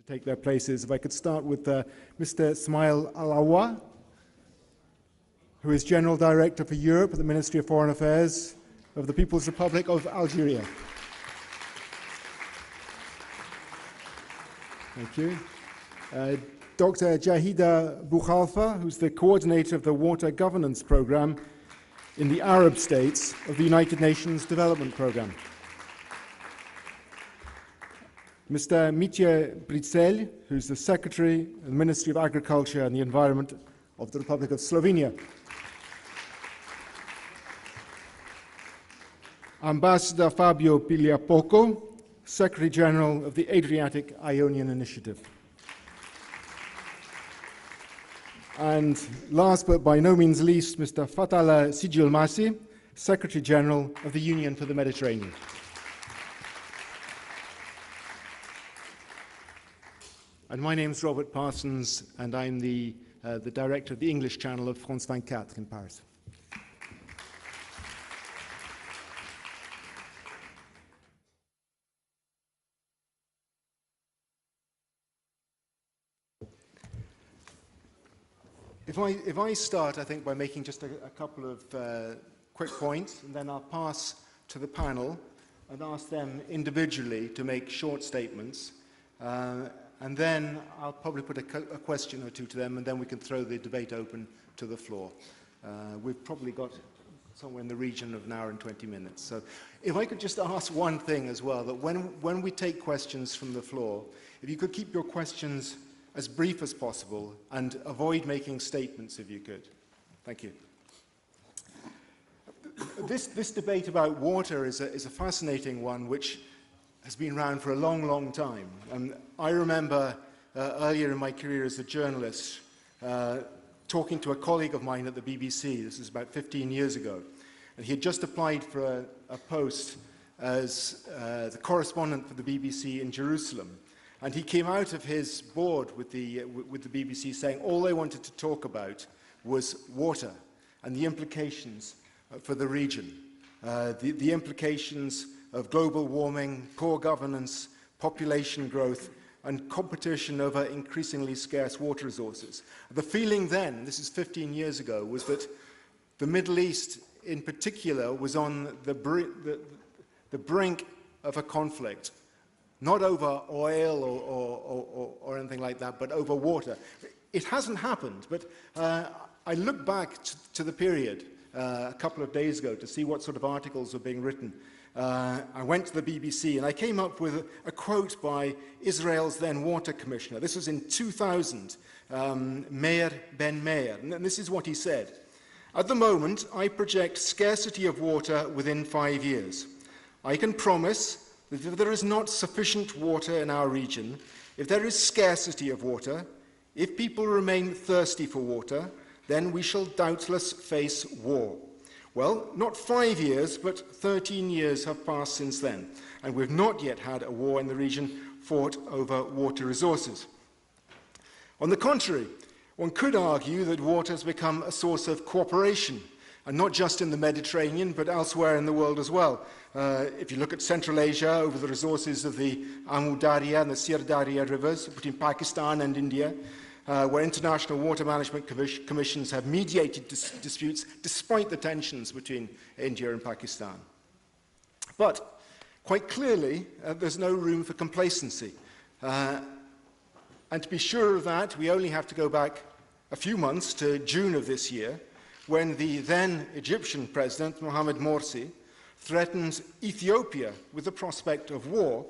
take their places. If I could start with Mr. Smail Alawa, who is General Director for Europe at the Ministry of Foreign Affairs of the People's Republic of Algeria. Thank you. Dr. Jahida Bukhalfa, who's the coordinator of the Water Governance Program in the Arab states of the United Nations Development Program. Mr. Mitja Britzel, who's the Secretary of the Ministry of Agriculture and the Environment of the Republic of Slovenia. Ambassador Fabio Pigliapoco, Secretary General of the Adriatic Ionian Initiative. And last but by no means least, Mr. Fatala Sijilmasi, Secretary General of the Union for the Mediterranean. And my name is Robert Parsons, and I'm the Director of the English channel of France 24 in Paris. If I start, I think, by making just a couple of quick points, and then I'll pass to the panel and ask them individually to make short statements, and then I'll probably put a question or two to them, and then we can throw the debate open to the floor. We've probably got somewhere in the region of an hour and 20 minutes. So if I could just ask one thing as well, that when we take questions from the floor, if you could keep your questions as brief as possible and avoid making statements if you could. Thank you. This debate about water is a fascinating one which has been around for a long, long time. I remember earlier in my career as a journalist talking to a colleague of mine at the BBC. This is about 15 years ago. And he had just applied for a post as the correspondent for the BBC in Jerusalem. And he came out of his board with the BBC saying all they wanted to talk about was water and the implications for the region, the implications of global warming, poor governance, population growth, and competition over increasingly scarce water resources. The feeling then, this is 15 years ago, was that the Middle East in particular was on the brink of a conflict. Not over oil or anything like that, but over water. It hasn't happened, but I looked back to the period a couple of days ago to see what sort of articles were being written. I went to the BBC and I came up with a quote by Israel's then water commissioner. This was in 2000, Meir Ben Meir, and this is what he said. At the moment, I project scarcity of water within 5 years. I can promise that if there is not sufficient water in our region, if there is scarcity of water, if people remain thirsty for water, then we shall doubtless face war. Well, not 5 years, but 13 years have passed since then, and we've not yet had a war in the region fought over water resources. On the contrary, one could argue that water has become a source of cooperation, and not just in the Mediterranean, but elsewhere in the world as well. If you look at Central Asia, over the resources of the Amu Darya and the Sir Darya rivers between Pakistan and India, where international water management commissions have mediated disputes despite the tensions between India and Pakistan. But quite clearly, there's no room for complacency. And to be sure of that, we only have to go back a few months to June of this year, when the then Egyptian president, Mohamed Morsi, threatened Ethiopia with the prospect of war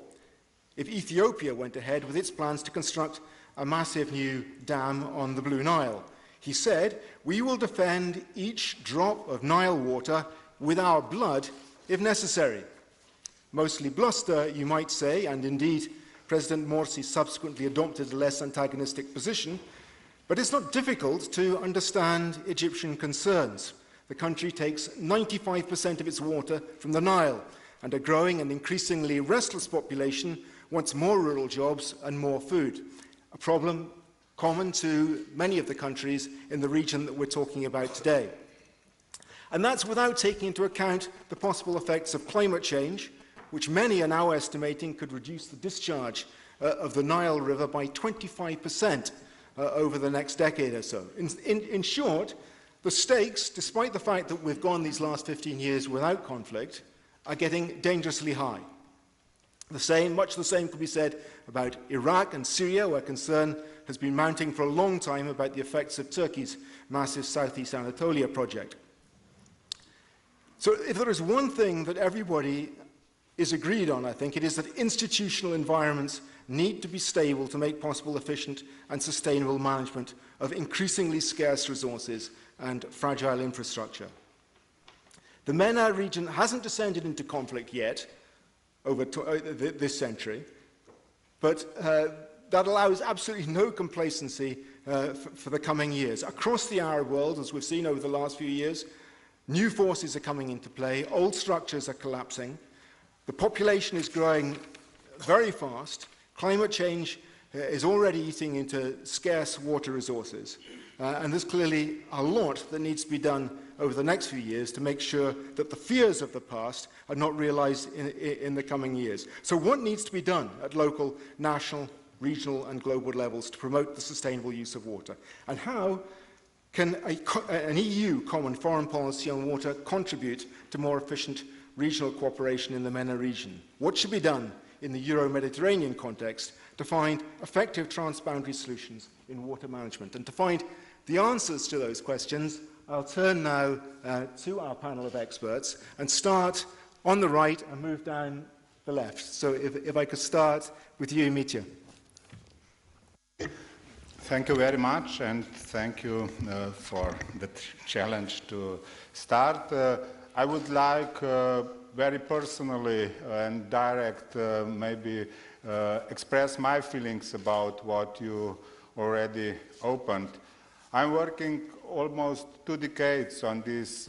if Ethiopia went ahead with its plans to construct a massive new dam on the Blue Nile. He said, "We will defend each drop of Nile water with our blood if necessary." Mostly bluster, you might say, and indeed President Morsi subsequently adopted a less antagonistic position, but it's not difficult to understand Egyptian concerns. The country takes 95% of its water from the Nile, and a growing and increasingly restless population wants more rural jobs and more food, a problem common to many of the countries in the region that we're talking about today. And that's without taking into account the possible effects of climate change, which many are now estimating could reduce the discharge of the Nile River by 25% over the next decade or so. In short, the stakes, despite the fact that we've gone these last 15 years without conflict, are getting dangerously high. Much the same could be said about Iraq and Syria, where concern has been mounting for a long time about the effects of Turkey's massive Southeast Anatolia project. So if there is one thing that everybody is agreed on, I think, it is that institutional environments need to be stable to make possible efficient and sustainable management of increasingly scarce resources and fragile infrastructure. The MENA region hasn't descended into conflict yet over this century, but that allows absolutely no complacency for the coming years. Across the Arab world, as we've seen over the last few years, new forces are coming into play, old structures are collapsing, the population is growing very fast, climate change is already eating into scarce water resources, and there's clearly a lot that needs to be done over the next few years to make sure that the fears of the past are not realized in the coming years. So what needs to be done at local, national, regional and global levels to promote the sustainable use of water? And how can an EU common foreign policy on water contribute to more efficient regional cooperation in the MENA region? What should be done in the Euro-Mediterranean context to find effective transboundary solutions in water management? And to find the answers to those questions, I'll turn now to our panel of experts and start on the right and move down the left. So if I could start with you, Mitja. Thank you very much, and thank you for the challenge to start. I would like very personally and direct maybe express my feelings about what you already opened. I'm working almost 2 decades on this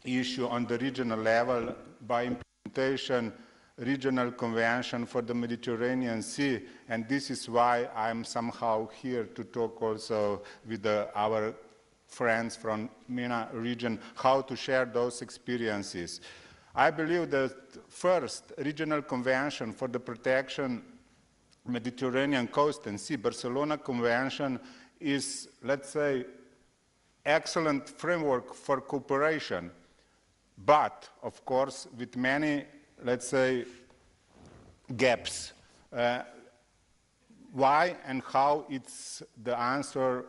issue on the regional level by implementation regional convention for the Mediterranean Sea, and this is why I'm somehow here to talk also with our friends from MENA region, how to share those experiences. I believe that first regional convention for the protection Mediterranean coast and sea, Barcelona Convention, is, let's say, excellent framework for cooperation, but of course with many, let's say, gaps. Why and how it's the answer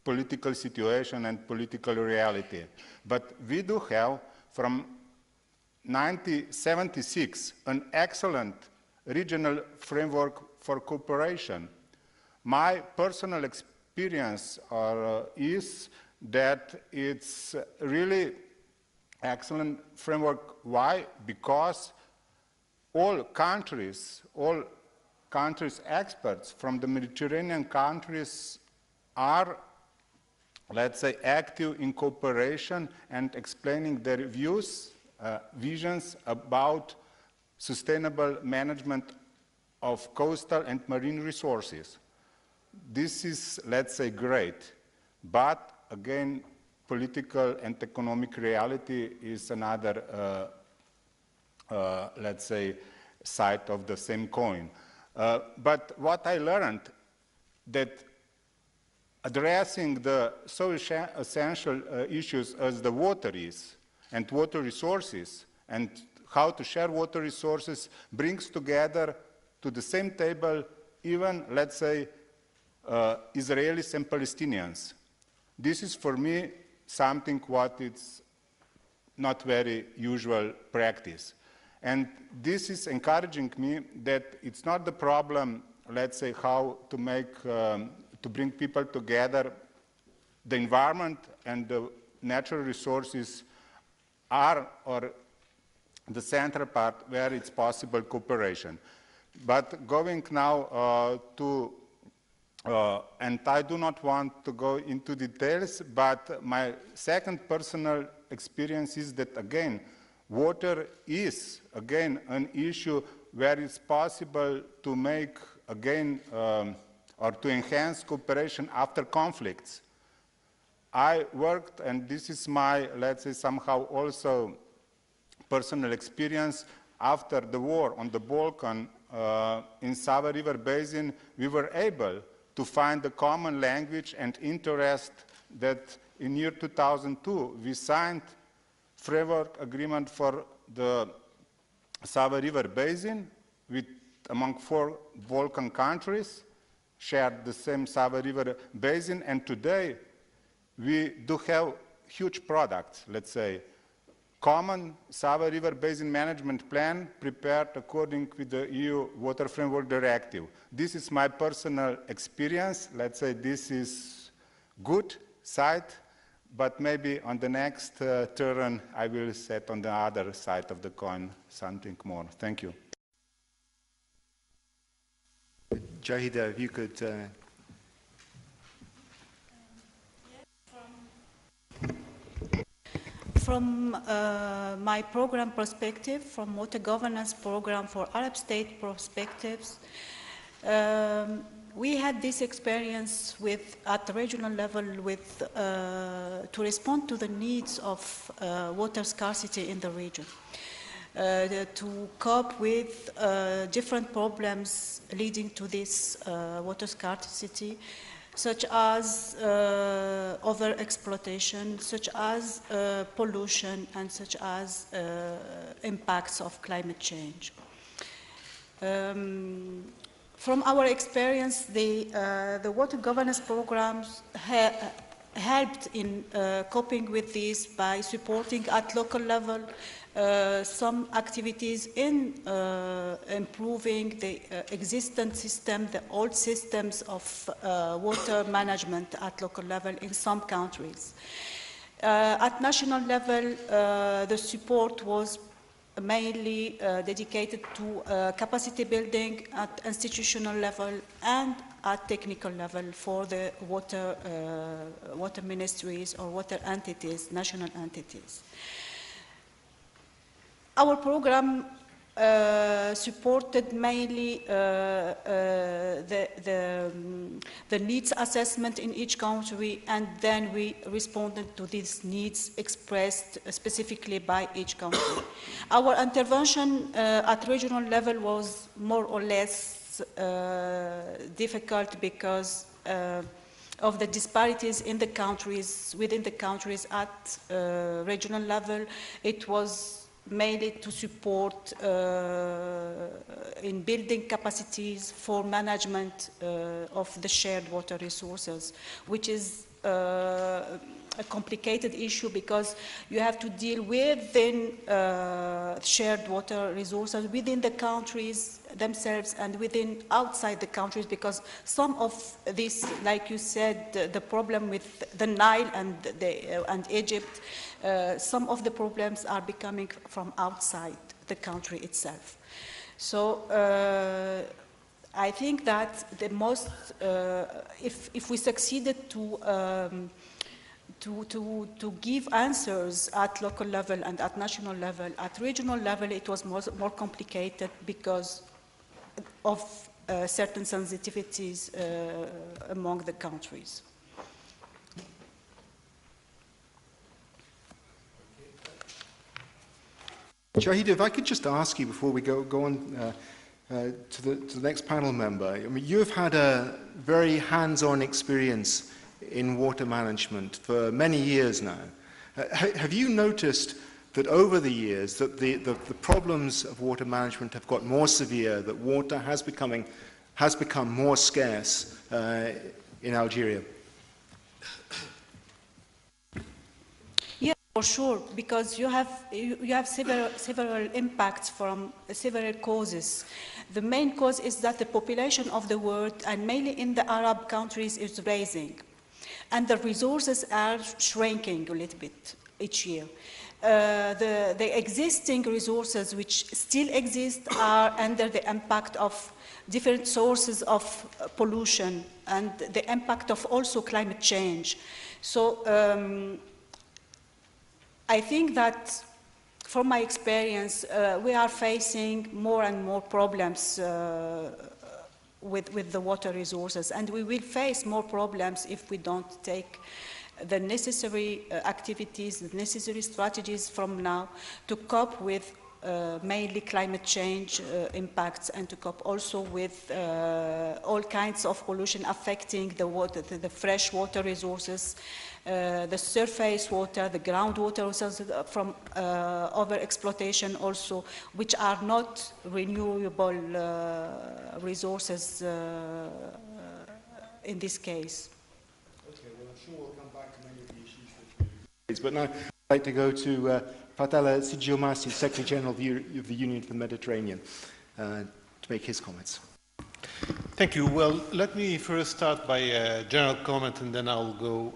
political situation and political reality. But we do have from 1976 an excellent regional framework for cooperation. My personal experience is that it's really excellent framework. Why? Because all countries experts from the Mediterranean countries are, let's say, active in cooperation and explaining their views, visions about sustainable management of coastal and marine resources. This is, let's say, great, but again, political and economic reality is another let's say, side of the same coin. But what I learned, that addressing the so essential issues as the water is, and water resources, and how to share water resources, brings together to the same table even, let's say, Israelis and Palestinians. This is for me something what is not very usual practice. And this is encouraging me that it's not the problem, let's say, how to make, to bring people together. The environment and the natural resources are, or the central part where it's possible cooperation. But going now and I do not want to go into details, but my second personal experience is that, again, water is, again, an issue where it's possible to make, again, or to enhance cooperation after conflicts. I worked, and this is my, let's say, somehow also personal experience, after the war on the Balkan, in Sava River Basin, we were able to find a common language and interest that in year 2002 we signed framework agreement for the Sava River Basin with among 4 Balkan countries, shared the same Sava River Basin, and today we do have huge products, let's say, common Sava River Basin Management Plan prepared according with the EU Water Framework Directive. This is my personal experience. Let's say this is good side, but maybe on the next turn I will set on the other side of the coin something more. Thank you. Jahida, if you could... From my program perspective, from water governance program for Arab state perspectives, we had this experience at the regional level to respond to the needs of water scarcity in the region, to cope with different problems leading to this water scarcity, such as overexploitation, such as pollution, and such as impacts of climate change. From our experience, the water governance programs helped in coping with this by supporting at local level some activities in improving the existing system, the old systems of water management at local level in some countries. At national level, the support was mainly dedicated to capacity building at institutional level and at technical level for the water ministries or water entities, national entities. Our program supported mainly the needs assessment in each country, and then we responded to these needs expressed specifically by each country. Our intervention at regional level was more or less difficult because of the disparities in the countries, within the countries at regional level. It was mainly to support in building capacities for management of the shared water resources, which is a complicated issue because you have to deal within shared water resources within the countries themselves and outside the countries, because some of this, like you said, the problem with the Nile and Egypt, some of the problems are becoming from outside the country itself. So I think that the most, if we succeeded to give answers at local level and at national level, at regional level it was more complicated because of certain sensitivities among the countries. Jahida, if I could just ask you before we go on to the next panel member. I mean, you've had a very hands-on experience in water management for many years now. Have you noticed that over the years that the problems of water management have got more severe, that water has become more scarce in Algeria? For sure, because you have several impacts from several causes. The main cause is that the population of the world, and mainly in the Arab countries, is rising, and the resources are shrinking a little bit each year. The existing resources which still exist are under the impact of different sources of pollution and the impact of also climate change. So I think that, from my experience, we are facing more and more problems with the water resources, and we will face more problems if we don't take the necessary activities, the necessary strategies from now to cope with mainly climate change impacts, and to cope also with all kinds of pollution affecting the water, the fresh water resources, the surface water, the groundwater resources from over-exploitation also, which are not renewable resources in this case. Okay, well, I'm sure we'll come back to many of the issues that you raised. But now I'd like to go to Fatala Sigiomasi, Secretary General of the Union for the Mediterranean, to make his comments. Thank you. Well, let me first start by a general comment, and then I'll go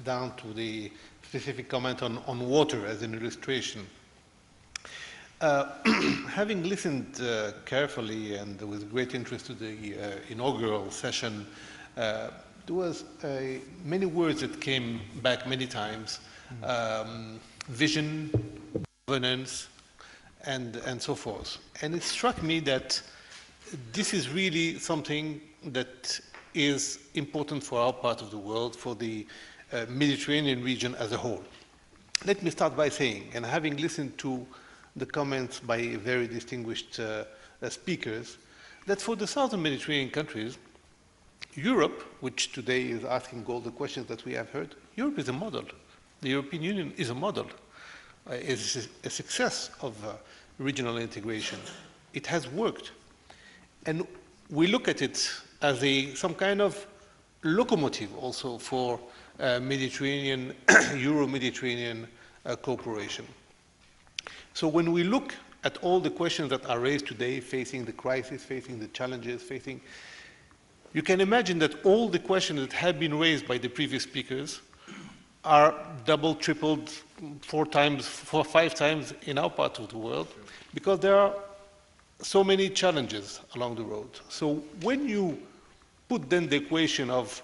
down to the specific comment on water as an illustration. Having listened carefully and with great interest to the inaugural session, there was many words that came back many times. Vision, governance, and so forth. And it struck me that this is really something that is important for our part of the world, for the Mediterranean region as a whole. Let me start by saying, and having listened to the comments by very distinguished speakers, that for the southern Mediterranean countries, Europe, which today is asking all the questions that we have heard, Europe is a model. The European Union is a model. It's a success of regional integration. It has worked. And we look at it as some kind of locomotive also for Mediterranean, Euro-Mediterranean cooperation. So when we look at all the questions that are raised today, facing the crisis, facing the challenges, you can imagine that all the questions that have been raised by the previous speakers are double, tripled, 4 times, 5 times in our part of the world, because there are so many challenges along the road. So when you put then the equation of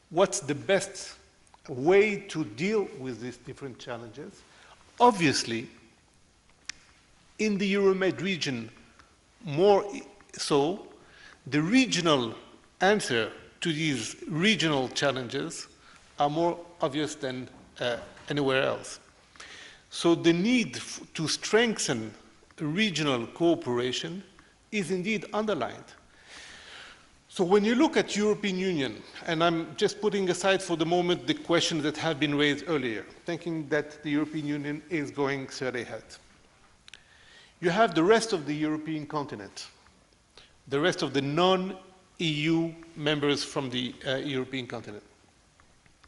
what's the best way to deal with these different challenges, obviously, in the Euromed region, more so, the regional answer to these regional challenges are more obvious than anywhere else. So the need to strengthen regional cooperation is indeed underlined. So when you look at European Union, and I'm just putting aside for the moment the questions that have been raised earlier, thinking that the European Union is going straight ahead. You have the rest of the European continent, the rest of the non-EU members from the European continent.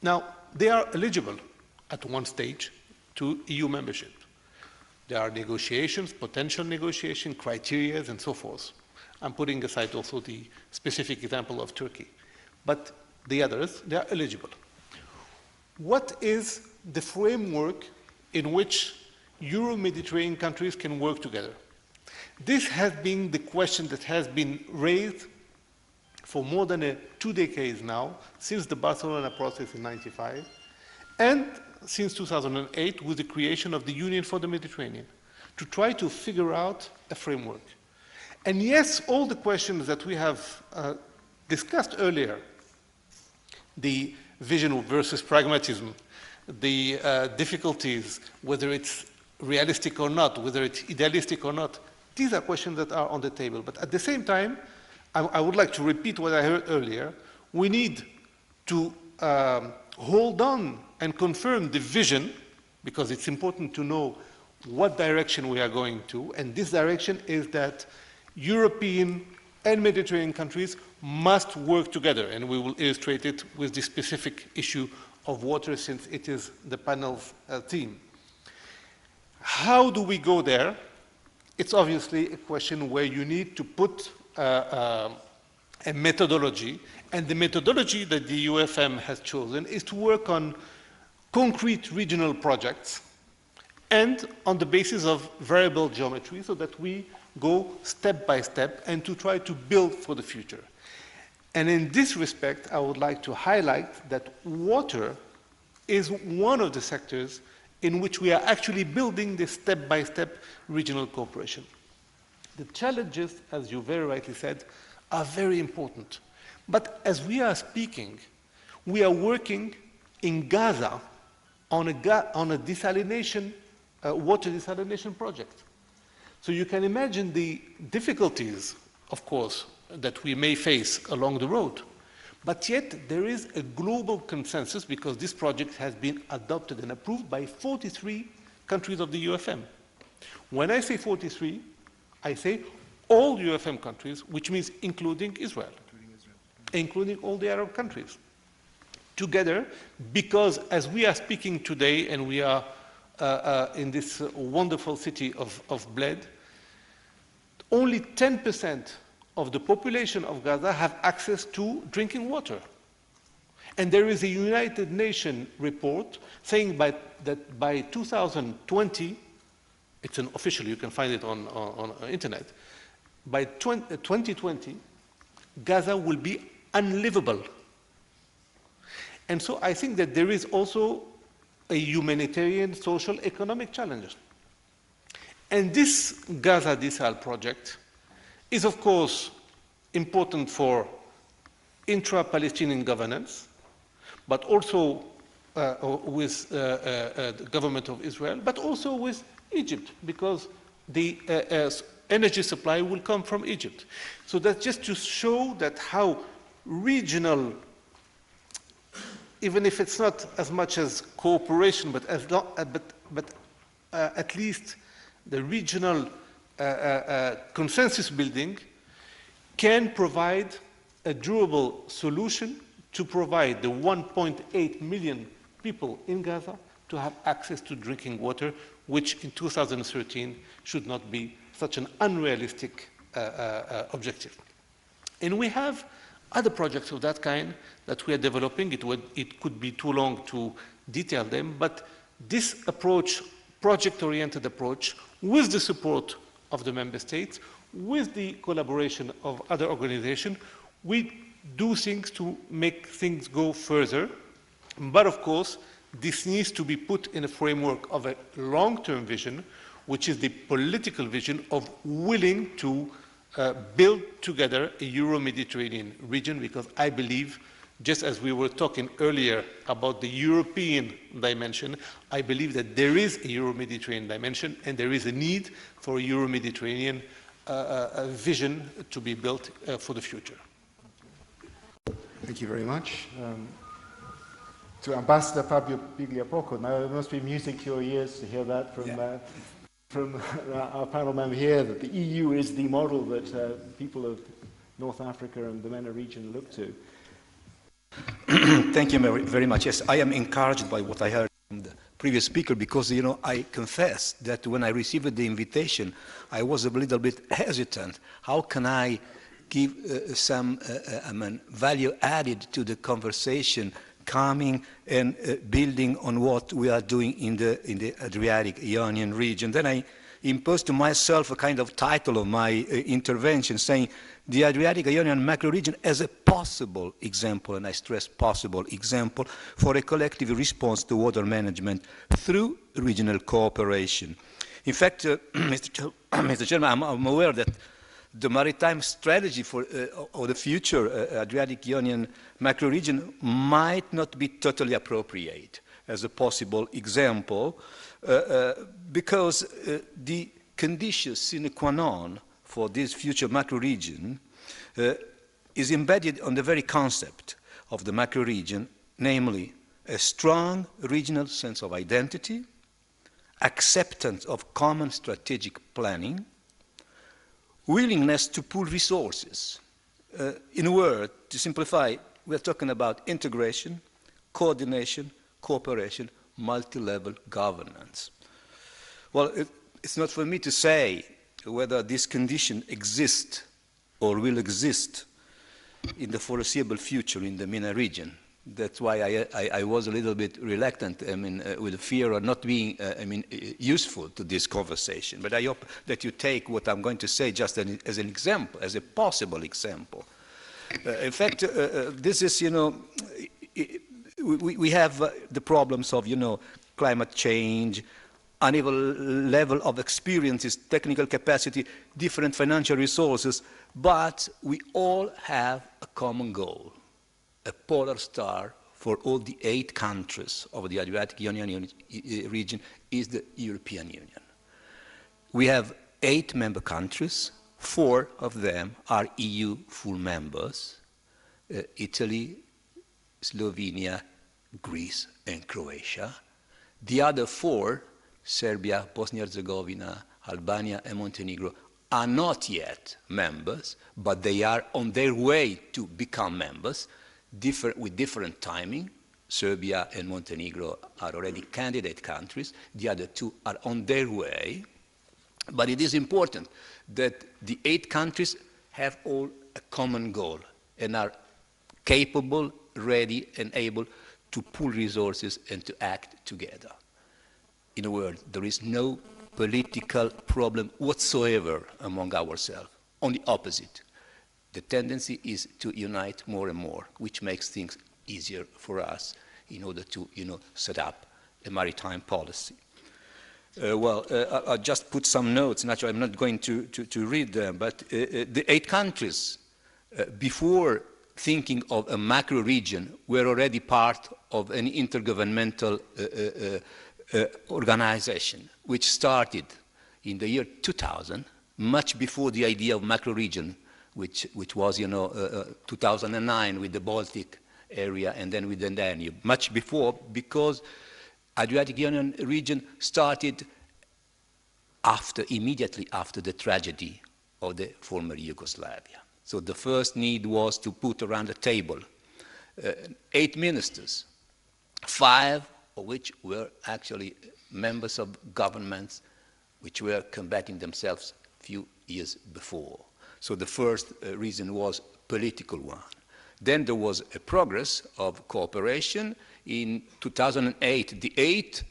Now, they are eligible at one stage to EU membership. There are negotiations, potential negotiation, criteria, and so forth. I'm putting aside also the specific example of Turkey. But the others, they are eligible. What is the framework in which Euro-Mediterranean countries can work together? This has been the question that has been raised for more than 2 decades now, since the Barcelona process in '95, and since 2008 with the creation of the Union for the Mediterranean, to try to figure out a framework. And yes, all the questions that we have discussed earlier, the vision versus pragmatism, the difficulties, whether it's realistic or not, whether it's idealistic or not, these are questions that are on the table. But at the same time, I would like to repeat what I heard earlier. We need to hold on and confirm the vision, because it's important to know what direction we are going to, and this direction is that European and Mediterranean countries must work together, and we will illustrate it with the specific issue of water, since it is the panel's theme. How do we go there? It's obviously a question where you need to put a methodology, and the methodology that the UFM has chosen is to work on concrete regional projects and on the basis of variable geometry, so that we go step by step and to try to build for the future. And in this respect, I would like to highlight that water is one of the sectors in which we are actually building this step-by-step regional cooperation. The challenges, as you very rightly said, are very important. But as we are speaking, we are working in Gaza on a desalination, water desalination project. So you can imagine the difficulties, of course, that we may face along the road. But yet there is a global consensus because this project has been adopted and approved by 43 countries of the UFM. When I say 43, I say all UFM countries, which means including Israel, including all the Arab countries, together, because as we are speaking today and we are in this wonderful city of Bled, only 10% of the population of Gaza have access to drinking water. And there is a United Nations report saying that by 2020, it's an official, you can find it on internet, by 2020, Gaza will be unlivable. And so I think that there is also a humanitarian, social, economic challenge. And this Gaza Desal project is, of course, important for intra-Palestinian governance, but also with the government of Israel, but also with Egypt, because the energy supply will come from Egypt. So that's just to show that how regional, even if it's not as much as cooperation, but at least the regional consensus building can provide a durable solution to provide the 1.8 million people in Gaza to have access to drinking water, which in 2013 should not be such an unrealistic objective. And we have other projects of that kind that we are developing. It could be too long to detail them, but this approach, project-oriented approach, with the support of the member states, with the collaboration of other organizations, we do things to make things go further. But of course, this needs to be put in a framework of a long-term vision, which is the political vision of willing to build together a Euro-Mediterranean region, because I believe, just as we were talking earlier about the European dimension, I believe that there is a Euro-Mediterranean dimension and there is a need for a Euro-Mediterranean vision to be built for the future. Thank you very much. To Ambassador Fabio Bigliapoco, now there must be music to your ears to hear that from our panel member here, that the EU is the model that people of North Africa and the MENA region look to. Thank you very much. Yes, I am encouraged by what I heard from the previous speaker because, you know, I confess that when I received the invitation, I was a little bit hesitant. How can I give some value added to the conversation, coming and building on what we are doing in the Adriatic Ionian region? Then I imposed to myself a kind of title of my intervention saying the Adriatic Ionian macro-region as a possible example, and I stress possible example, for a collective response to water management through regional cooperation. In fact, Mr. Chairman, I'm aware that the maritime strategy for the future Adriatic Ionian macro-region might not be totally appropriate as a possible example because the conditions sine qua non for this future macro-region is embedded on the very concept of the macro-region, namely a strong regional sense of identity, acceptance of common strategic planning, willingness to pool resources. In a word, to simplify, we're talking about integration, coordination, cooperation, multi-level governance. Well, it's not for me to say whether this condition exists or will exist in the foreseeable future in the MENA region. That's why I was a little bit reluctant, with the fear of not being, useful to this conversation. But I hope that you take what I'm going to say just as an example, as a possible example. In fact, this is, we have the problems of, climate change, uneven level of experiences, technical capacity, different financial resources, but we all have a common goal. A polar star for all the 8 countries of the Adriatic Ionian region is the European Union. We have 8 member countries. 4 of them are EU full members, Italy, Slovenia, Greece, and Croatia. The other 4, Serbia, Bosnia-Herzegovina, Albania, and Montenegro, are not yet members, but they are on their way to become members, with different timing. Serbia and Montenegro are already candidate countries. The other 2 are on their way. But it is important that the 8 countries have all a common goal and are capable, ready, and able to pool resources and to act together. In a word, there is no political problem whatsoever among ourselves. On the opposite, the tendency is to unite more and more, which makes things easier for us in order to, set up a maritime policy. I'll just put some notes. Naturally, I'm not going to read them, but the 8 countries, before thinking of a macro region, were already part of an intergovernmental organization, which started in the year 2000, much before the idea of macro region, which was, 2009 with the Baltic area and then with the Danube, much before, because Adriatic Ionian region started immediately after the tragedy of the former Yugoslavia. So the first need was to put around the table 8 ministers, 5 of which were actually members of governments which were combating themselves a few years before. So the first reason was political one. Then there was a progress of cooperation. In 2008, the 8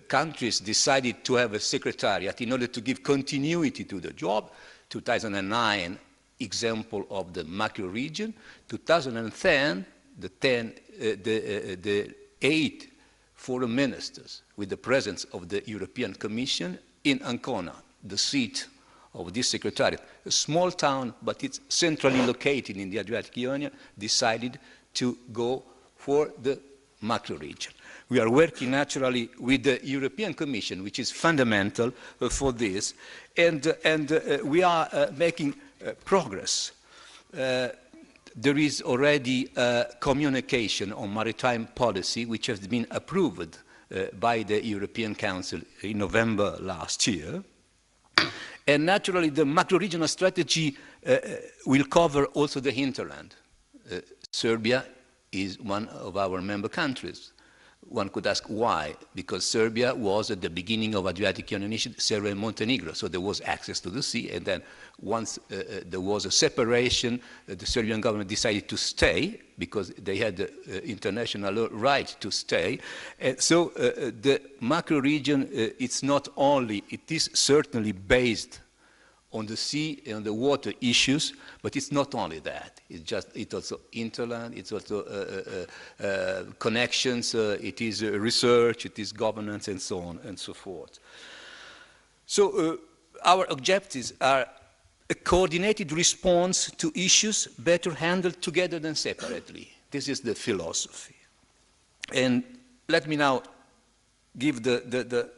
countries decided to have a secretariat in order to give continuity to the job. 2009, example of the macro region. 2010, the 8 foreign ministers with the presence of the European Commission in Ancona, the seat of this secretariat, a small town, but it's centrally located in the Adriatic Ionian, decided to go for the macro region. We are working naturally with the European Commission, which is fundamental for this, and we are making progress. There is already a communication on maritime policy, which has been approved by the European Council in November last year. And naturally, the macro-regional strategy will cover also the hinterland. Serbia is one of our member countries. One could ask why, because Serbia was at the beginning of Adriatic Ionian Initiative, Serbia and Montenegro, so there was access to the sea, and then once there was a separation, the Serbian government decided to stay, because they had the international right to stay. And so the macro region, it's not only, it is certainly based on the sea and the water issues, but it's not only that. It's also interland, it's also connections, it is research, it is governance, and so on and so forth. So our objectives are a coordinated response to issues better handled together than separately. This is the philosophy. And let me now give the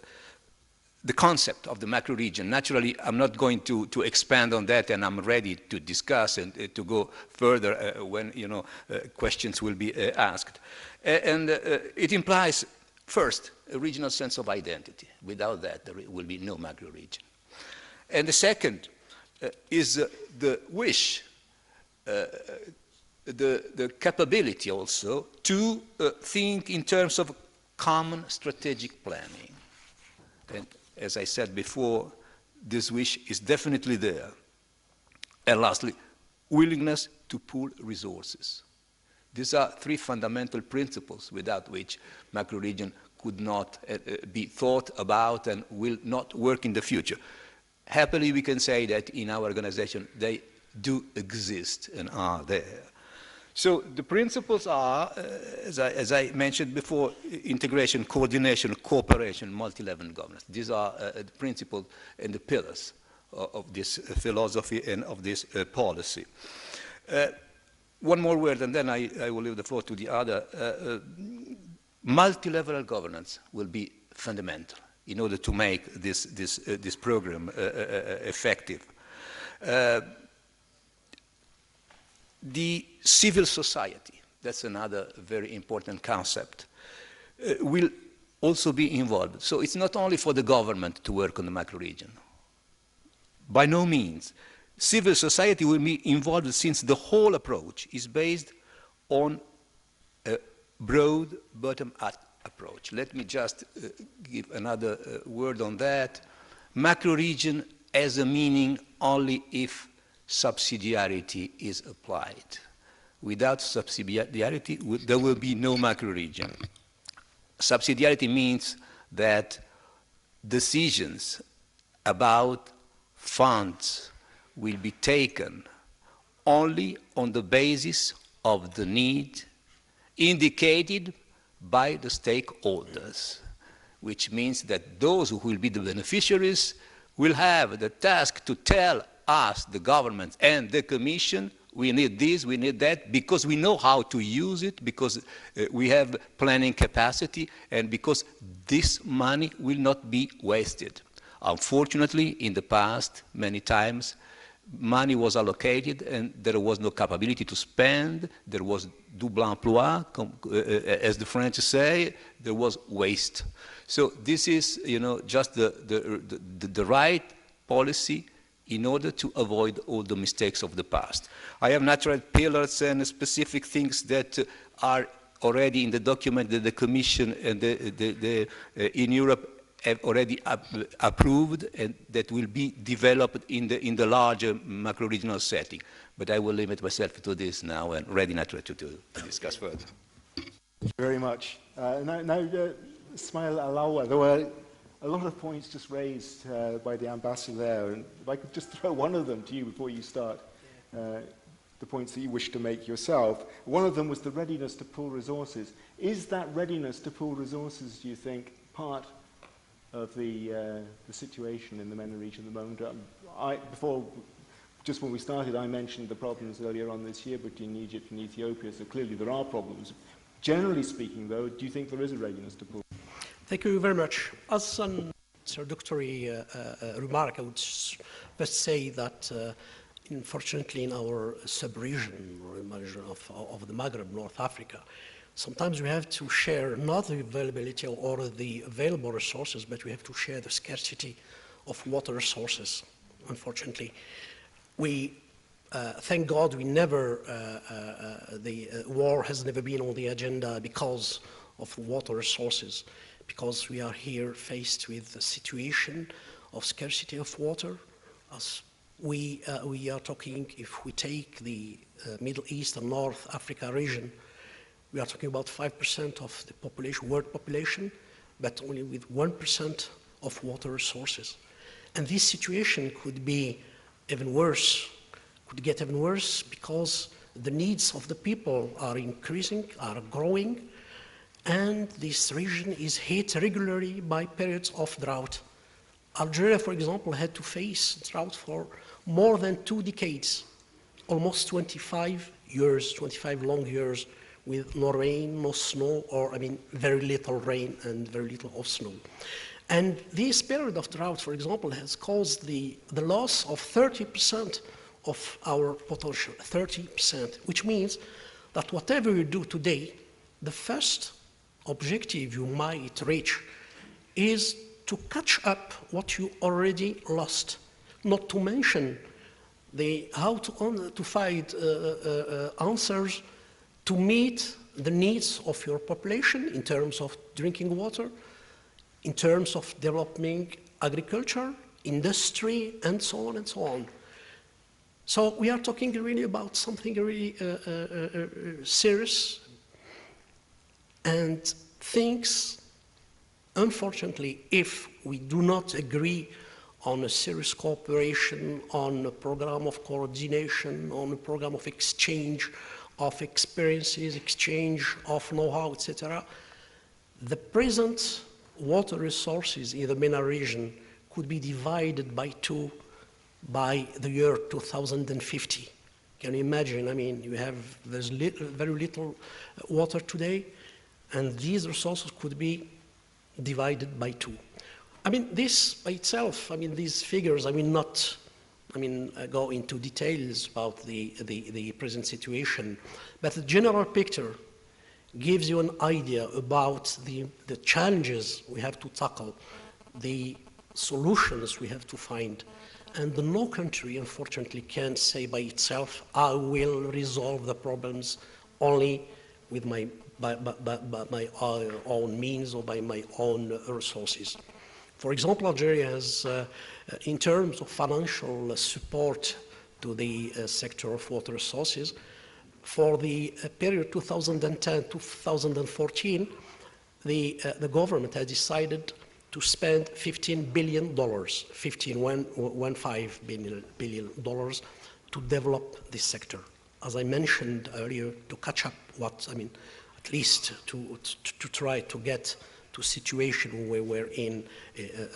concept of the macro region. Naturally, I'm not going to expand on that, and I'm ready to discuss and to go further when questions will be asked. And it implies, first, a regional sense of identity. Without that, there will be no macro region. And the second is the wish, the capability also to think in terms of common strategic planning. And as I said before, this wish is definitely there. And lastly, willingness to pool resources. These are 3 fundamental principles without which macro region could not be thought about and will not work in the future. Happily, we can say that in our organization, they do exist and are there. So the principles are, as I mentioned before, integration, coordination, cooperation, multi-level governance. These are the principles and the pillars of this philosophy and of this policy. One more word, and then I will leave the floor to the other. Multi-level governance will be fundamental. in order to make this program effective. The civil society, that's another very important concept, will also be involved. So it's not only for the government to work on the macro region. By no means. Civil society will be involved since the whole approach is based on a broad bottom-up approach. Let me just give another word on that. Macro region has a meaning only if subsidiarity is applied. Without subsidiarity, there will be no macro region. Subsidiarity means that decisions about funds will be taken only on the basis of the need indicated by the stakeholders, which means that those who will be the beneficiaries will have the task to tell us, the government and the Commission, we need this, we need that, because we know how to use it, because we have planning capacity, and because this money will not be wasted. Unfortunately, in the past, many times, money was allocated and there was no capability to spend, there was double emploi, as the French say, there was waste. So this is, just the right policy in order to avoid all the mistakes of the past. I have natural pillars and specific things that are already in the document that the Commission and in Europe have already approved and that will be developed in the larger macro-regional setting. But I will limit myself to this now and ready naturally to discuss further. Thank you very much. Now Ismail Alawa, there were a lot of points just raised by the ambassador there, and if I could just throw one of them to you before you start the points that you wish to make yourself. One of them was the readiness to pool resources. Is that readiness to pool resources, do you think, part of the situation in the MENA region at the moment? Just when we started, I mentioned the problems earlier on this year between Egypt and Ethiopia, so clearly there are problems. Generally speaking, though, do you think there is a readiness to pool? Thank you very much. As an introductory remark, I would first say that unfortunately in our sub-region of the Maghreb, North Africa, sometimes we have to share not the availability or the available resources, but we have to share the scarcity of water resources, unfortunately. We, thank God, we never, the war has never been on the agenda because of water resources, because we are here faced with the situation of scarcity of water. As we are talking, if we take the Middle East and North Africa region, we are talking about 5% of the population, world population, but only with 1% of water resources. And this situation could be even worse, could get even worse because the needs of the people are increasing, are growing, and this region is hit regularly by periods of drought. Algeria, for example, had to face drought for more than 2 decades, almost 25 years, 25 long years, with no rain, no snow, or very little rain and very little of snow. And this period of drought, for example, has caused the loss of 30% of our potential, 30%, which means that whatever you do today, the first objective you might reach is to catch up what you already lost, not to mention how to find answers to meet the needs of your population in terms of drinking water, in terms of developing agriculture, industry, and so on and so on. So we are talking really about something really serious, and things, unfortunately, if we do not agree on a serious cooperation, on a program of coordination, on a program of exchange of experiences, exchange of know-how, etc., the present water resources in the MENA region could be divided by 2 by the year 2050. Can you imagine? There's very little water today, and these resources could be divided by 2. I mean, this by itself, I mean, these figures, I will not, go into details about the present situation, but the general picture gives you an idea about the challenges we have to tackle, the solutions we have to find, and no country, unfortunately, can say by itself, I will resolve the problems only with my own means or by my own resources. For example, Algeria has, in terms of financial support to the sector of water resources, for the period 2010-2014, the government has decided to spend $15 billion, $15 billion to develop this sector. As I mentioned earlier, to catch up at least to try to get to a situation we were in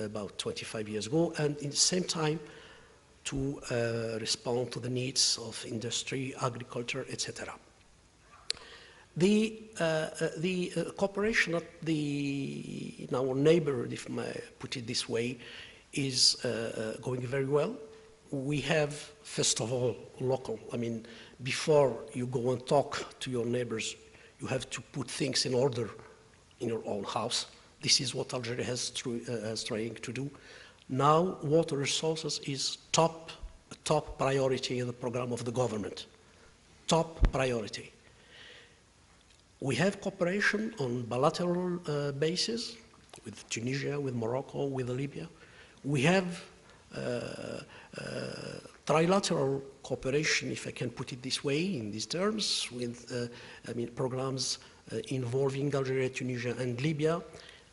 about 25 years ago, and at the same time to respond to the needs of industry, agriculture, etc. The cooperation in our neighborhood, if I may put it this way, is going very well. We have, first of all, local. Before you go and talk to your neighbors, you have to put things in order in your own house. This is what Algeria is trying to do. Now, water resources is top priority in the program of the government. Top priority. We have cooperation on bilateral basis with Tunisia, with Morocco, with Libya. We have trilateral cooperation, if I can put it this way, in these terms, with programs involving Algeria, Tunisia, and Libya,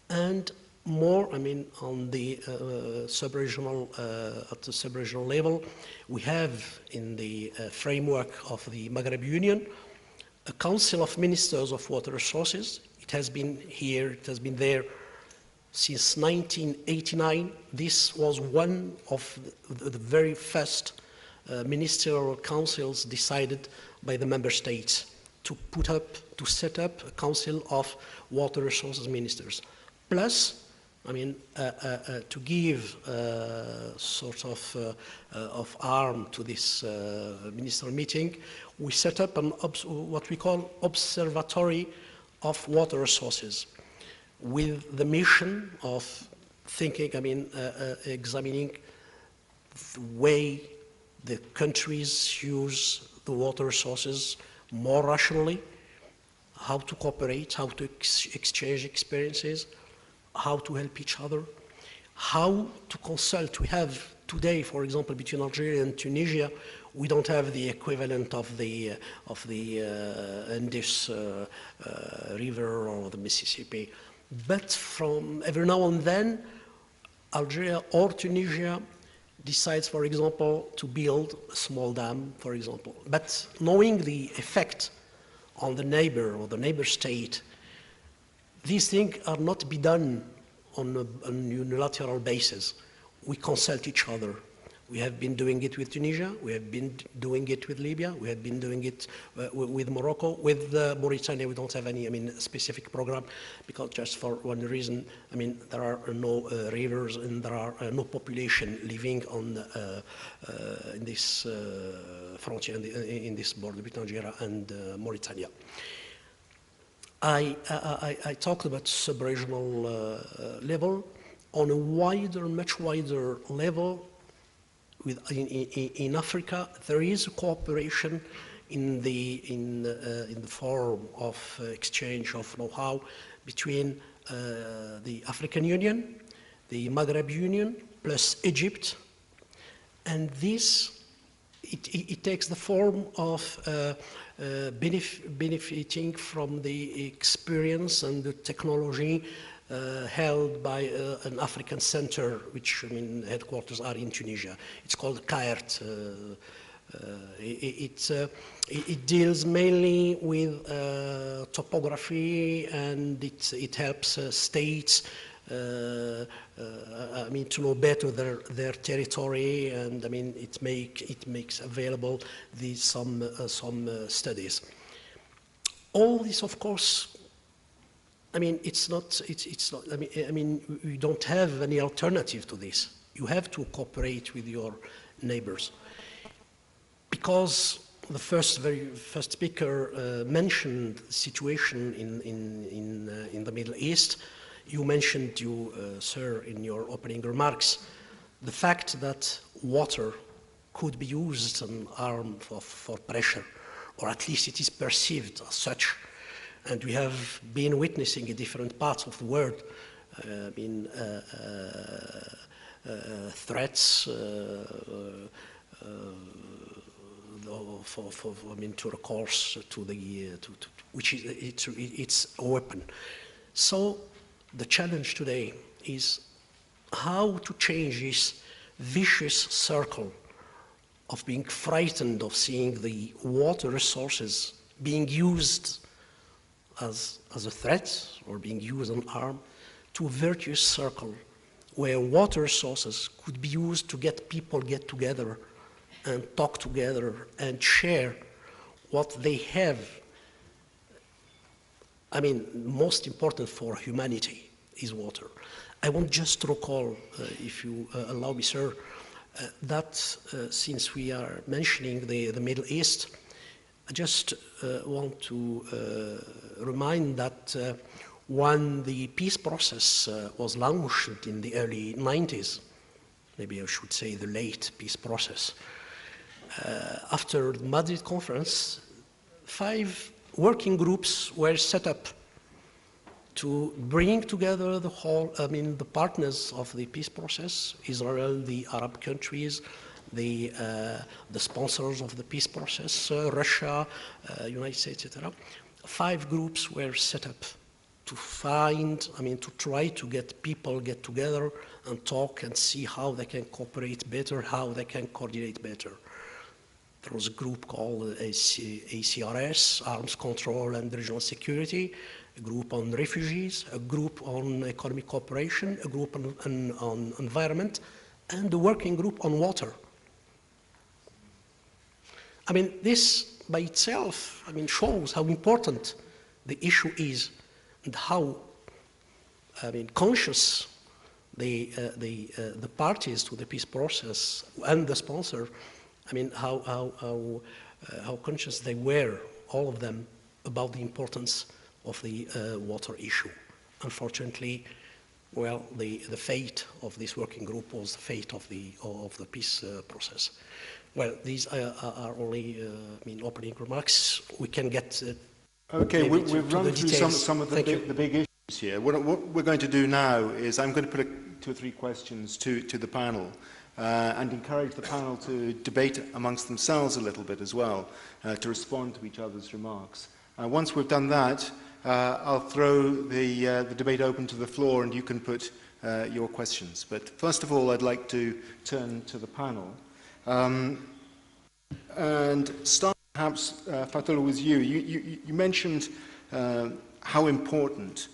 and more, on the sub-regional, at the sub-regional level, we have in the framework of the Maghreb Union a Council of Ministers of Water Resources. It has been here, it has been there since 1989. This was one of the very first ministerial councils decided by the member states to set up a Council of Water Resources Ministers. Plus, to give sort of arm to this ministerial meeting, we set up what we call Observatory of Water Resources, with the mission of thinking, examining the way the countries use the water resources more rationally, how to cooperate, how to exchange experiences, how to help each other, how to consult. We have today, for example, between Algeria and Tunisia, we don't have the equivalent of the Indus River or the Mississippi. But from every now and then, Algeria or Tunisia decides, for example, to build a small dam, for example. But knowing the effect on the neighbor or the neighbor state, these things are not to be done on a unilateral basis. We consult each other. We have been doing it with Tunisia, we have been doing it with Libya, we have been doing it with Morocco. With Mauritania, we don't have any specific program, because just for one reason, there are no rivers and there are no population living on in this frontier, in this border between Algeria and Mauritania. I talked about sub-regional level. On a wider, much wider level, in Africa, there is cooperation in the form of exchange of know-how between the African Union, the Maghreb Union, plus Egypt, and this it takes the form of benefiting from the experience and the technology held by an African center, which headquarters are in Tunisia. It's called CAERT. It deals mainly with topography, and it helps states to know better their territory, and it makes available some studies. All this, of course, I mean, it's not, I mean, we don't have any alternative to this. You have to cooperate with your neighbors. Because the very first speaker mentioned the situation in the Middle East, you mentioned, sir, in your opening remarks, the fact that water could be used as an arm for pressure, or at least it is perceived as such. And we have been witnessing in different parts of the world, threats to recourse to the, which is, it's a weapon. So the challenge today is how to change this vicious circle of being frightened of seeing the water resources being used as a threat or being used as an arm, to a virtuous circle where water sources could be used to get people get together and talk together and share what they have. I mean, most important for humanity is water. I want just to recall, if you allow me, sir, that since we are mentioning the Middle East, I just want to remind that when the peace process was launched in the early 90s, maybe I should say the late peace process, after the Madrid conference, 5 working groups were set up to bring together the whole, the partners of the peace process, Israel, the Arab countries, the sponsors of the peace process, Russia, United States, etc. 5 groups were set up to find, to try to get people get together and talk and see how they can cooperate better, how they can coordinate better. There was a group called ACRS, Arms Control and Regional Security, a group on refugees, a group on economic cooperation, a group on environment, and a working group on water. This by itself, shows how important the issue is and how, conscious the parties to the peace process and the sponsor, how conscious they were, all of them, about the importance of the water issue. Unfortunately, well, the fate of this working group was the fate of the peace process. Well, these are only opening remarks. We can get okay. We've run through some of the big issues here. What we're going to do now is I'm going to put 2 or 3 questions to the panel. And encourage the panel to debate amongst themselves a little bit as well, to respond to each other's remarks. Once we've done that, I'll throw the debate open to the floor and you can put your questions. But first of all, I'd like to turn to the panel. And start perhaps, Fatullah, with you. You mentioned how important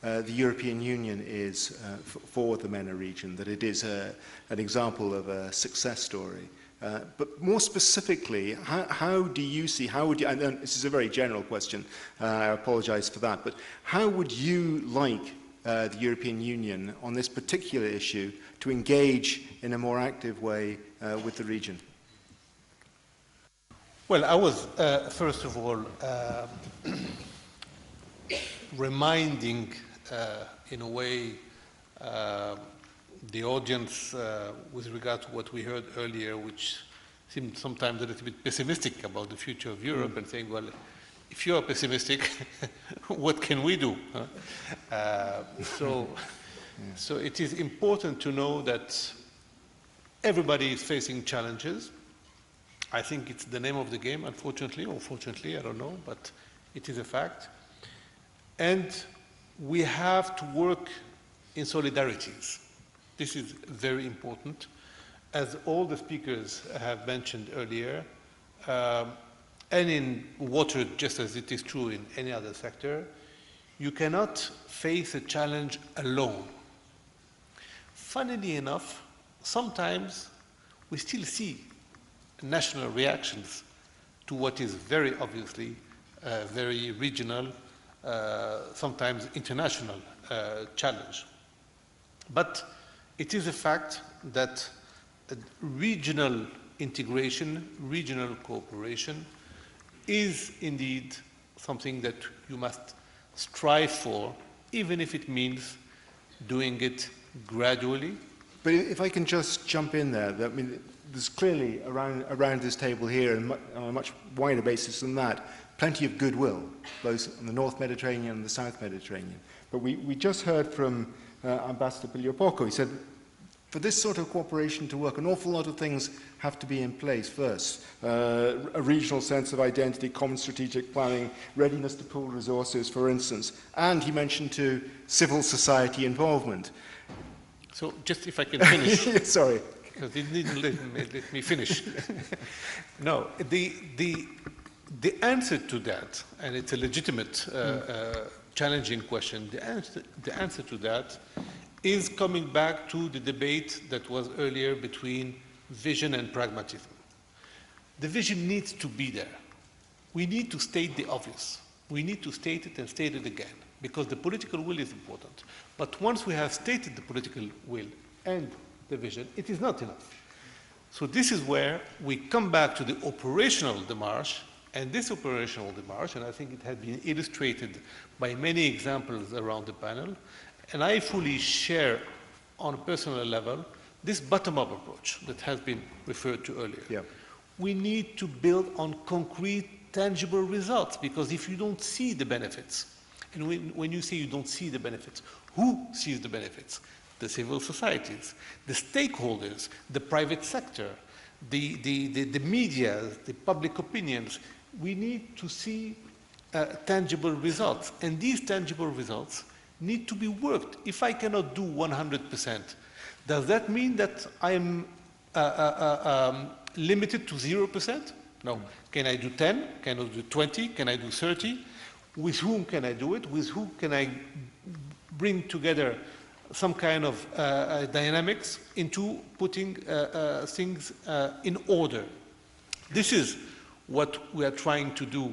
the European Union is for the MENA region, that it is an example of a success story. But more specifically, how do you see, and this is a very general question, I apologize for that, but how would you like the European Union on this particular issue to engage in a more active way with the region? Well, I was, first of all, reminding, in a way, the audience with regard to what we heard earlier, which seemed sometimes a little bit pessimistic about the future of Europe, and saying, well, if you are pessimistic, what can we do? So it is important to know that everybody is facing challenges. I think it's the name of the game, unfortunately, or fortunately, I don't know, but it is a fact. And we have to work in solidarities. This is very important. As all the speakers have mentioned earlier, and in water, just as it is true in any other sector, you cannot face a challenge alone. Funnily enough, sometimes we still see national reactions to what is very obviously very regional sometimes international challenge. But it is a fact that regional integration, regional cooperation is indeed something that you must strive for, even if it means doing it gradually. But if I can just jump in there, I mean, there's clearly around this table here, and on a much wider basis than that, plenty of goodwill, both in the North Mediterranean and the South Mediterranean. But we just heard from Ambassador Piliopoko. He said, for this sort of cooperation to work, an awful lot of things have to be in place first. A regional sense of identity, common strategic planning, readiness to pool resources, for instance. And he mentioned too, civil society involvement. So just if I can finish. Sorry. Because he didn't let me finish. No, the answer to that, and it's a legitimate, challenging question, the answer to that is coming back to the debate that was earlier between vision and pragmatism. The vision needs to be there. We need to state the obvious. We need to state it and state it again, because the political will is important. But once we have stated the political will and the vision, it is not enough. So this is where we come back to the operational démarche, and this operational démarche, and I think it has been illustrated by many examples around the panel, and I fully share on a personal level this bottom-up approach that has been referred to earlier. Yeah. We need to build on concrete, tangible results, because if you don't see the benefits, and when you say you don't see the benefits, who sees the benefits? The civil societies, the stakeholders, the private sector, the media, the public opinions. We need to see tangible results, and these tangible results need to be worked. If I cannot do 100%, does that mean that I am limited to 0%? No. Can I do 10? Can I do 20? Can I do 30? With whom can I do it? With whom can I bring together some kind of dynamics into putting things in order? This is what we are trying to do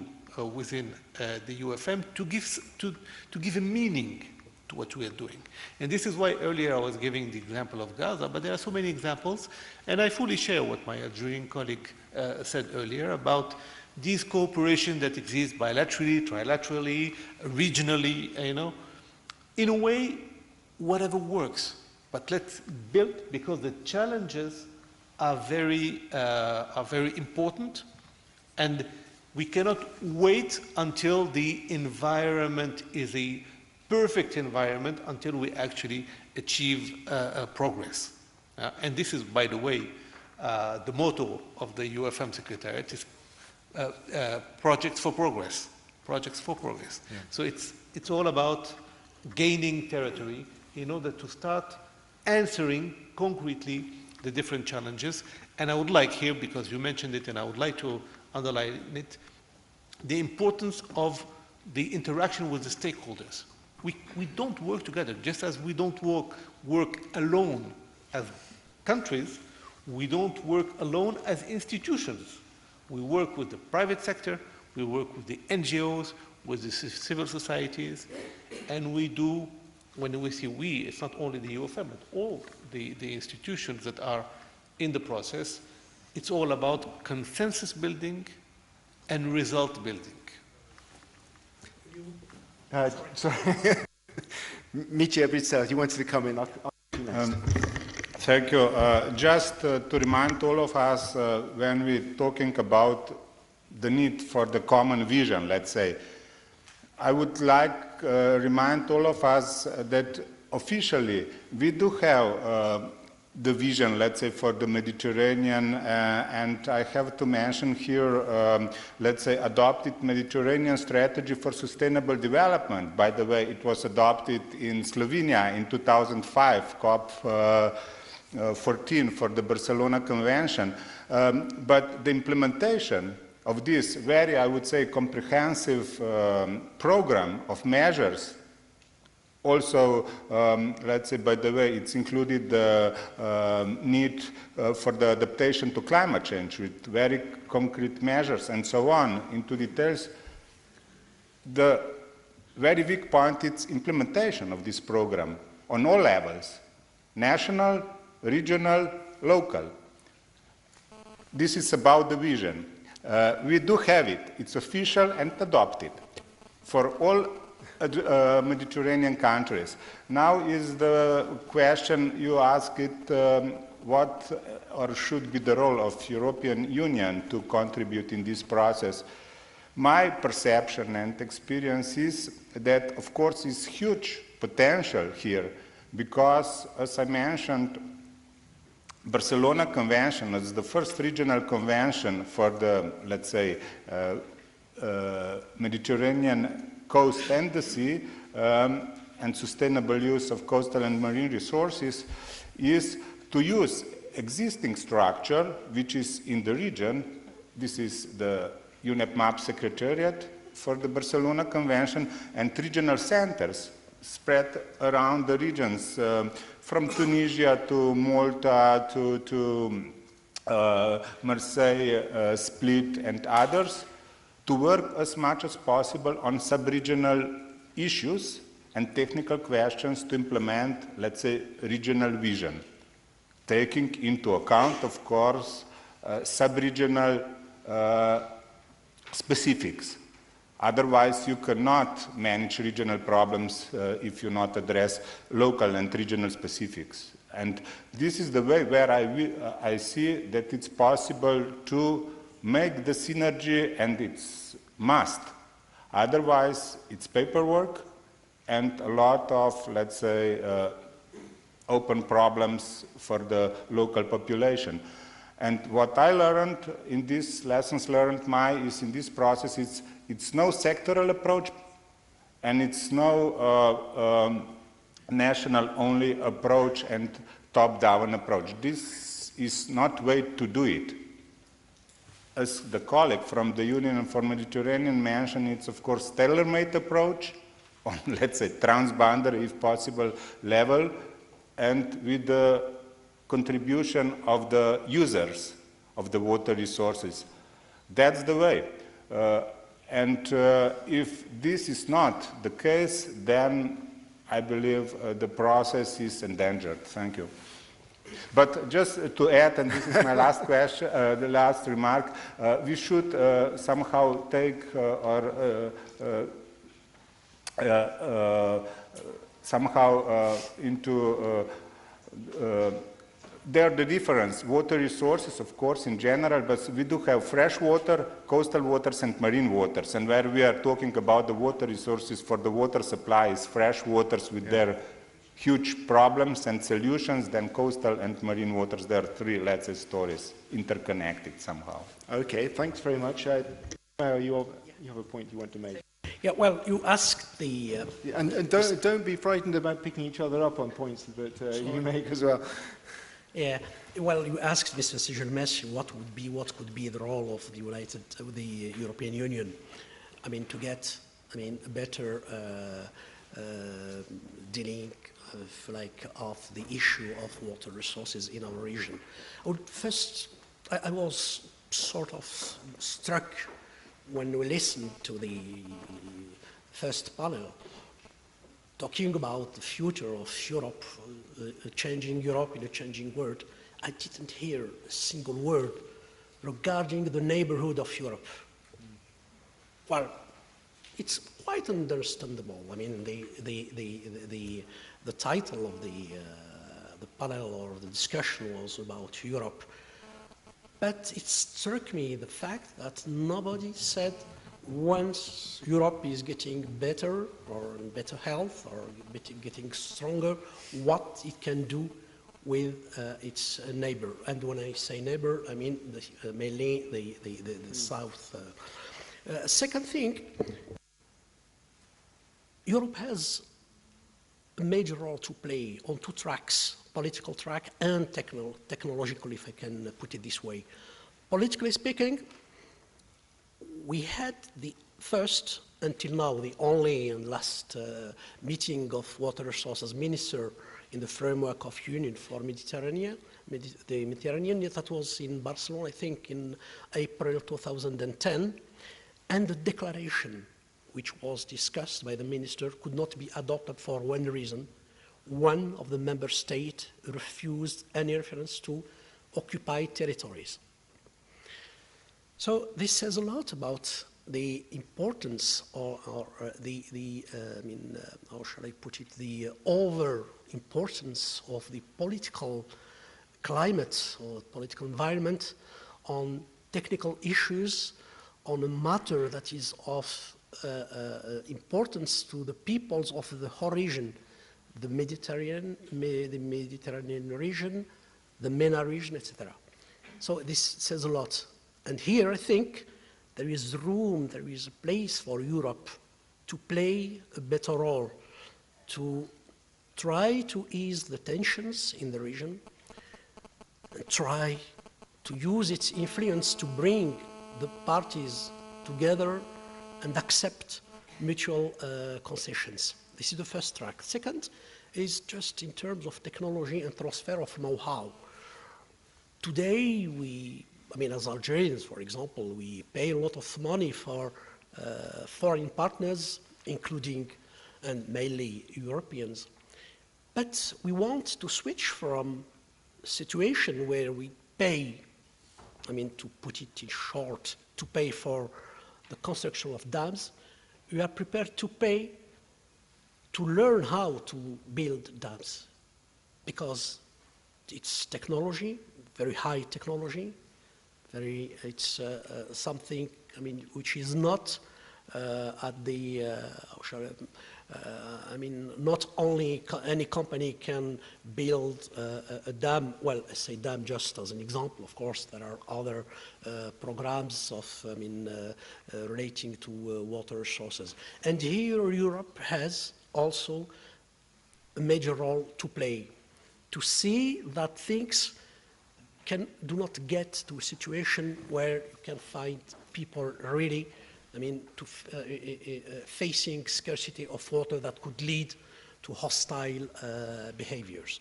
within the UFM to give a meaning to what we are doing. And this is why earlier I was giving the example of Gaza, but there are so many examples, and I fully share what my Algerian colleague said earlier about these cooperation that exist bilaterally, trilaterally, regionally, you know. In a way, whatever works, but let's build, because the challenges are very important, and we cannot wait until the environment is a perfect environment until we actually achieve progress. And this is, by the way, the motto of the UFM Secretariat is projects for progress. Projects for progress. Yeah. So it's all about gaining territory in order to start answering concretely the different challenges. And I would like here, because you mentioned it and I would like to underline it, the importance of the interaction with the stakeholders. We don't work together, just as we don't work alone as countries, we don't work alone as institutions. We work with the private sector, we work with the NGOs, with the civil societies, and we do, when we say we, it's not only the UFM, but all the institutions that are in the process. It's all about consensus building and result building. Sorry. Michi Abritsa, you wanted to come in. I'll next. Thank you. Just to remind all of us, when we're talking about the need for the common vision, let's say, I would like to remind all of us that officially we do have the vision, let's say, for the Mediterranean, and I have to mention here, let's say, adopted Mediterranean strategy for sustainable development. By the way, it was adopted in Slovenia in 2005, COP 14 for the Barcelona Convention. But the implementation of this very, I would say, comprehensive program of measures. Also, let's say, by the way, it's included the need for the adaptation to climate change with very concrete measures and so on into details. The very weak point is implementation of this program on all levels, national, regional, local. This is about the vision. We do have it. It's official and adopted for all Mediterranean countries. Now is the question you ask it, what or should be the role of European Union to contribute in this process? My perception and experience is that, of course, is huge potential here because, as I mentioned, Barcelona Convention is the first regional convention for the, let's say, Mediterranean coast and the sea and sustainable use of coastal and marine resources is to use existing structure which is in the region. This is the UNEP MAP Secretariat for the Barcelona Convention and regional centers spread around the regions from Tunisia to Malta to Marseille, Split and others to work as much as possible on sub-regional issues and technical questions to implement, let's say, regional vision, taking into account, of course, sub-regional specifics. Otherwise, you cannot manage regional problems if you not address local and regional specifics. And this is the way where I see that it's possible to make the synergy, and it's must. Otherwise, it's paperwork and a lot of, let's say, open problems for the local population. And what I learned in this lessons learned is in this process, it's no sectoral approach and it's no national only approach and top-down approach. This is not way to do it. As the colleague from the Union for Mediterranean mentioned, it's of course tailor-made approach on, let's say, transboundary, if possible, level, and with the contribution of the users of the water resources. That's the way. And if this is not the case, then I believe the process is endangered. Thank you. But just to add, and this is my last question, the last remark, we should somehow take somehow into there the difference, water resources, of course, in general, but we do have fresh water, coastal waters, and marine waters. And where we are talking about the water resources for the water supply is fresh waters with their huge problems and solutions, then coastal and marine waters. There are three, let's say, stories interconnected somehow. Okay, thanks very much. Mario, you have a point you want to make. Yeah, well, you asked the... And don't be frightened about picking each other up on points that you make as well. Yeah, well, you asked Mr. Sigelmessi what could be the role of the European Union, I mean, to get, I mean, a better dealing of the issue of water resources in our region. I was sort of struck when we listened to the first panel talking about the future of Europe, changing Europe in a changing world. I didn't hear a single word regarding the neighborhood of Europe. Well, it's quite understandable. I mean, the title of the panel or the discussion was about Europe. But it struck me the fact that nobody said once Europe is getting better or in better health or getting stronger, what it can do with its neighbor. And when I say neighbor, I mean mainly the south. Second thing, Europe has a major role to play on two tracks, political track and technological, if I can put it this way. Politically speaking, we had the first, until now, the only and last meeting of water resources minister in the framework of Union for Mediterranean, the Mediterranean, that was in Barcelona, I think in April 2010, and the declaration which was discussed by the minister could not be adopted for one reason. One of the member states refused any reference to occupied territories. So this says a lot about the importance or how shall I put it, the over importance of the political climate or political environment on technical issues, on a matter that is of importance to the peoples of the whole region, the Mediterranean region, the MENA region, etc. So this says a lot. And here I think there is room, there is a place for Europe to play a better role, to try to ease the tensions in the region, and try to use its influence to bring the parties together and accept mutual concessions. This is the first track. Second is just in terms of technology and transfer of know-how. Today, as Algerians, for example, we pay a lot of money for foreign partners, including and mainly Europeans. But we want to switch from a situation where we pay, to put it in short, to pay for the construction of dams. We are prepared to pay to learn how to build dams, because it's technology, very high technology, it's something, which is not at the, not only any company can build a dam. Well, I say dam just as an example. Of course, there are other programs of, relating to water sources. And here Europe has also a major role to play, to see that things do not get to a situation where you can find people really, facing scarcity of water that could lead to hostile behaviors.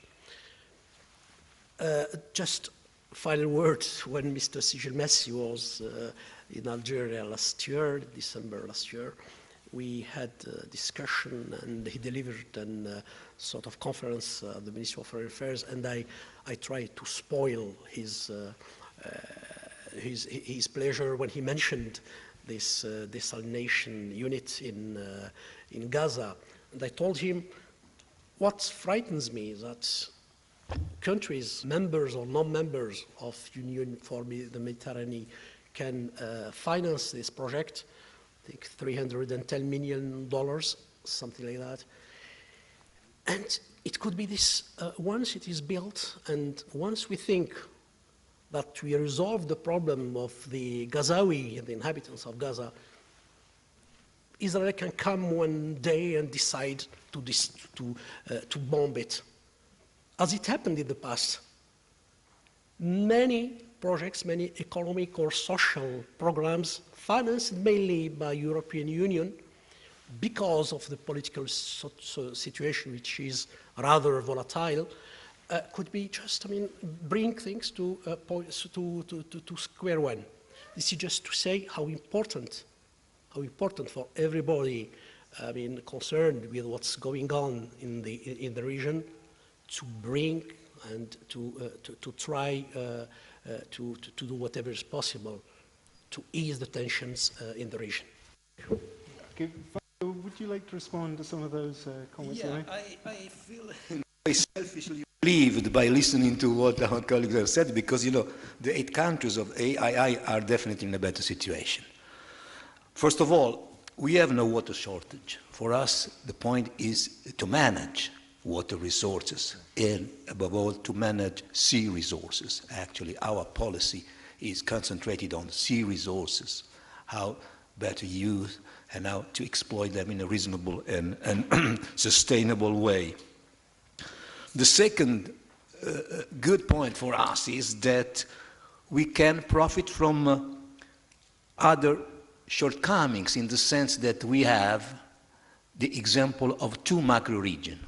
Just final word, when Mr. Sigel Messi was in Algeria last year, December last year, we had a discussion and he delivered a sort of conference at the Ministry of Foreign Affairs, and I tried to spoil his pleasure when he mentioned this desalination unit in Gaza. And I told him, what frightens me is that countries, members or non-members of Union for the Mediterranean, can finance this project. I think $310 million, something like that. And it could be this, once it is built, and once we think that we resolve the problem of the Gazawi, the inhabitants of Gaza, Israel can come one day and decide to bomb it. As it happened in the past, many projects, many economic or social programs financed mainly by European Union because of the political situation, which is rather volatile, could be just, bring things to square one. This is just to say how important for everybody, concerned with what's going on in the region, to bring and to try to do whatever is possible to ease the tensions in the region. Okay. Would you like to respond to some of those comments? Yeah, I feel very selfishly relieved by listening to what our colleagues have said, because, the 8 countries of AII are definitely in a better situation. First of all, we have no water shortage. For us, the point is to manage water resources and, above all, to manage sea resources. Actually, our policy is concentrated on sea resources, how better use and how to exploit them in a reasonable and sustainable way. The second good point for us is that we can profit from other shortcomings, in the sense that we have the example of 2 macro regions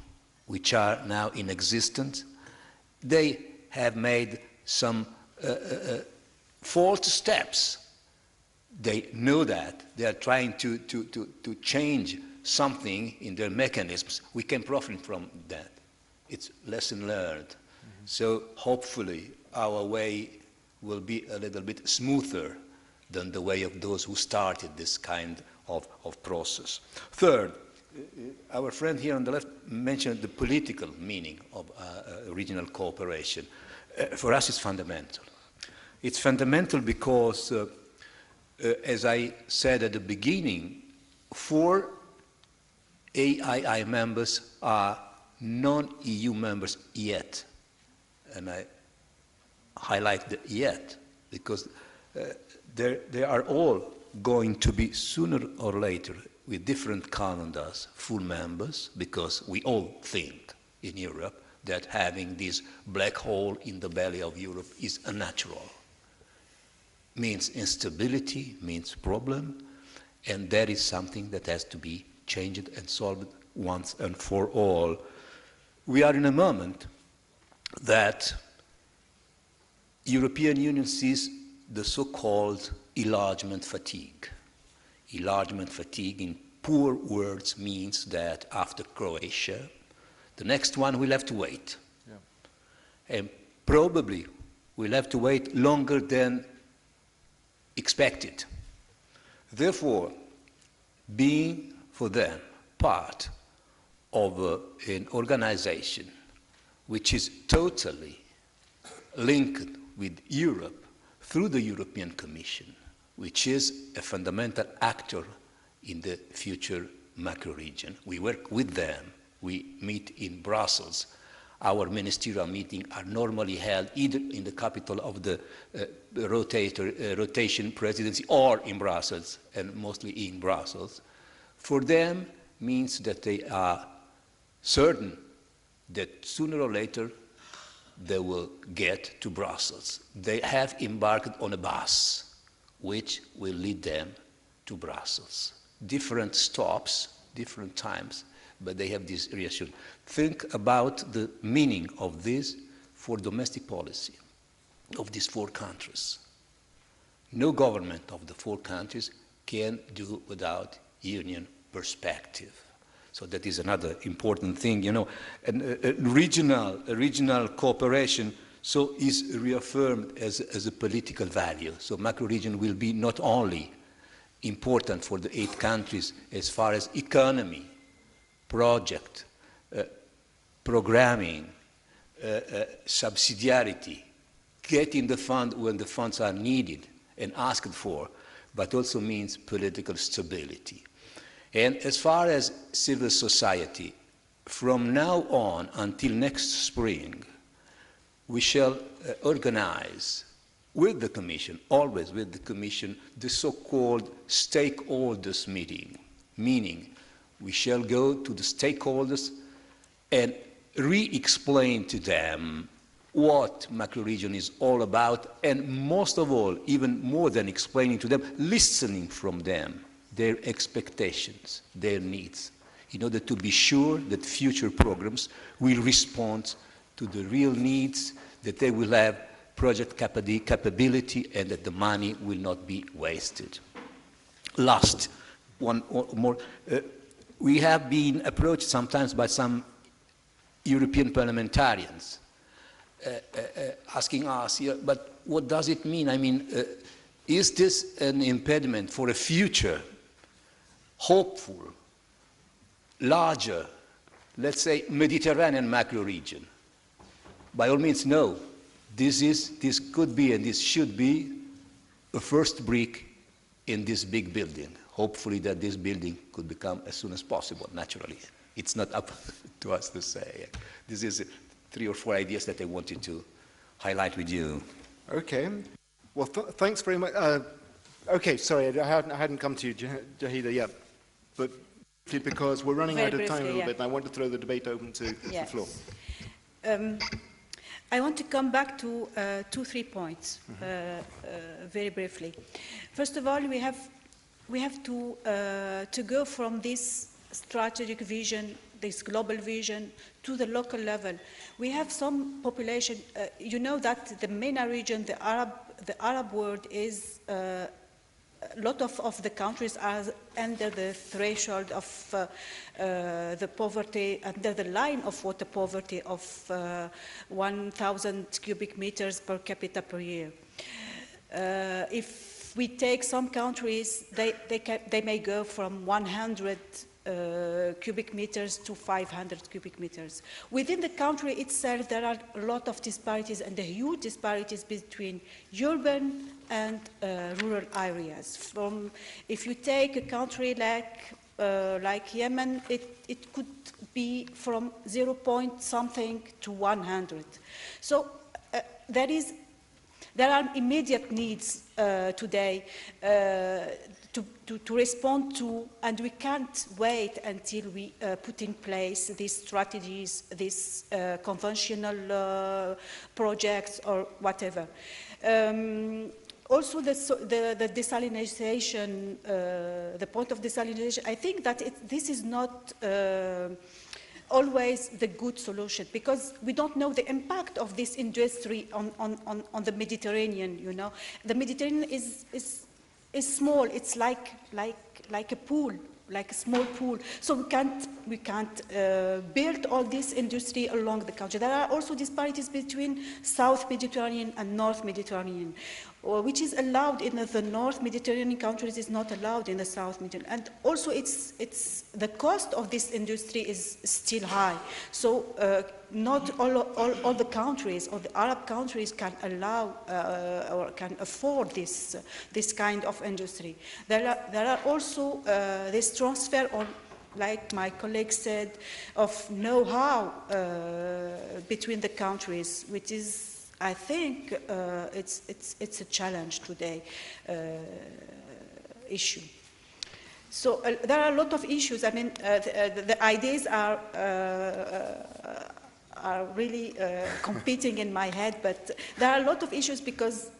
which are now in existence. They have made some false steps they know that, they are trying to change something in their mechanisms, we can profit from that. It's lesson learned. So hopefully our way will be a little bit smoother than the way of those who started this kind of process. Third, our friend here on the left mentioned the political meaning of regional cooperation. For us, it's fundamental. It's fundamental because, as I said at the beginning, 4 AII members are non-EU members yet. And I highlight the yet, because they are all going to be sooner or later, with different calendars, full members, because we all think in Europe that having this black hole in the belly of Europe is unnatural. Means instability, means problem, and that is something that has to be changed and solved once and for all. We are in a moment that European Union sees the so-called enlargement fatigue. Enlargement fatigue, in poor words, means that after Croatia, the next one will have to wait. Yeah. And probably will have to wait longer than expected. Therefore, being for them part of an organization which is totally linked with Europe through the European Commission, which is a fundamental actor in the future macro region. We work with them. We meet in Brussels. Our ministerial meetings are normally held either in the capital of the rotation presidency or in Brussels, and mostly in Brussels. For them, means that they are certain that sooner or later they will get to Brussels. They have embarked on a bus which will lead them to Brussels. Different stops, different times, but they have this reassurance. Think about the meaning of this for domestic policy of these 4 countries. No government of the 4 countries can do without union perspective. So that is another important thing, you know. And regional cooperation so is reaffirmed as a political value. So macro region will be not only important for the 8 countries as far as economy, project, programming, subsidiarity, getting the fund when the funds are needed and asked for, but also means political stability. And as far as civil society, from now on until next spring, we shall organize with the Commission, always with the Commission, the so-called stakeholders meeting, meaning we shall go to the stakeholders and re-explain to them what macro-region is all about, and most of all, even more than explaining to them, listening from them, their expectations, their needs, in order to be sure that future programs will respond to the real needs, that they will have project capability, and that the money will not be wasted. Last, one more. We have been approached sometimes by some European parliamentarians asking us, yeah, but what does it mean? I mean, is this an impediment for a future, hopeful, larger, let's say, Mediterranean macro region? By all means, no. This could be and this should be a first brick in this big building. Hopefully that this building could become as soon as possible, naturally. It's not up to us to say. This is 3 or 4 ideas that I wanted to highlight with you. Okay. Well, thanks very much. Okay, sorry, I hadn't come to you, Jahida, yet. But because we're running out of time a little bit, and I want to throw the debate open to the floor. I want to come back to 2-3 points, very briefly. First of all, we have to go from this strategic vision, this global vision, to the local level. We have some population. You know that the MENA region, the Arab world, is a lot of the countries are under the threshold of the poverty, under the line of water poverty of 1,000 cubic meters per capita per year. If we take some countries, they may go from 100 cubic meters to 500 cubic meters. Within the country itself, there are a lot of disparities and huge disparities between urban and rural areas. If you take a country like Yemen, it could be from 0 point something to 100. So there are immediate needs today to respond to, and we can't wait until we put in place these strategies, these conventional projects or whatever. Also, the desalination, the point of desalination, I think that this is not always the good solution, because we don't know the impact of this industry on the Mediterranean, you know. The Mediterranean is small. It's like a pool, like a small pool. So we can't build all this industry along the country. There are also disparities between South Mediterranean and North Mediterranean, which is allowed in the North Mediterranean countries is not allowed in the South Mediterranean. And also the cost of this industry is still high. So not all the countries or the Arab countries can allow or can afford this kind of industry. There are also this transfer on, like my colleague said, of know-how between the countries, which is, I think, it's a challenge today issue. So there are a lot of issues. I mean, the ideas are really competing in my head, but there are a lot of issues because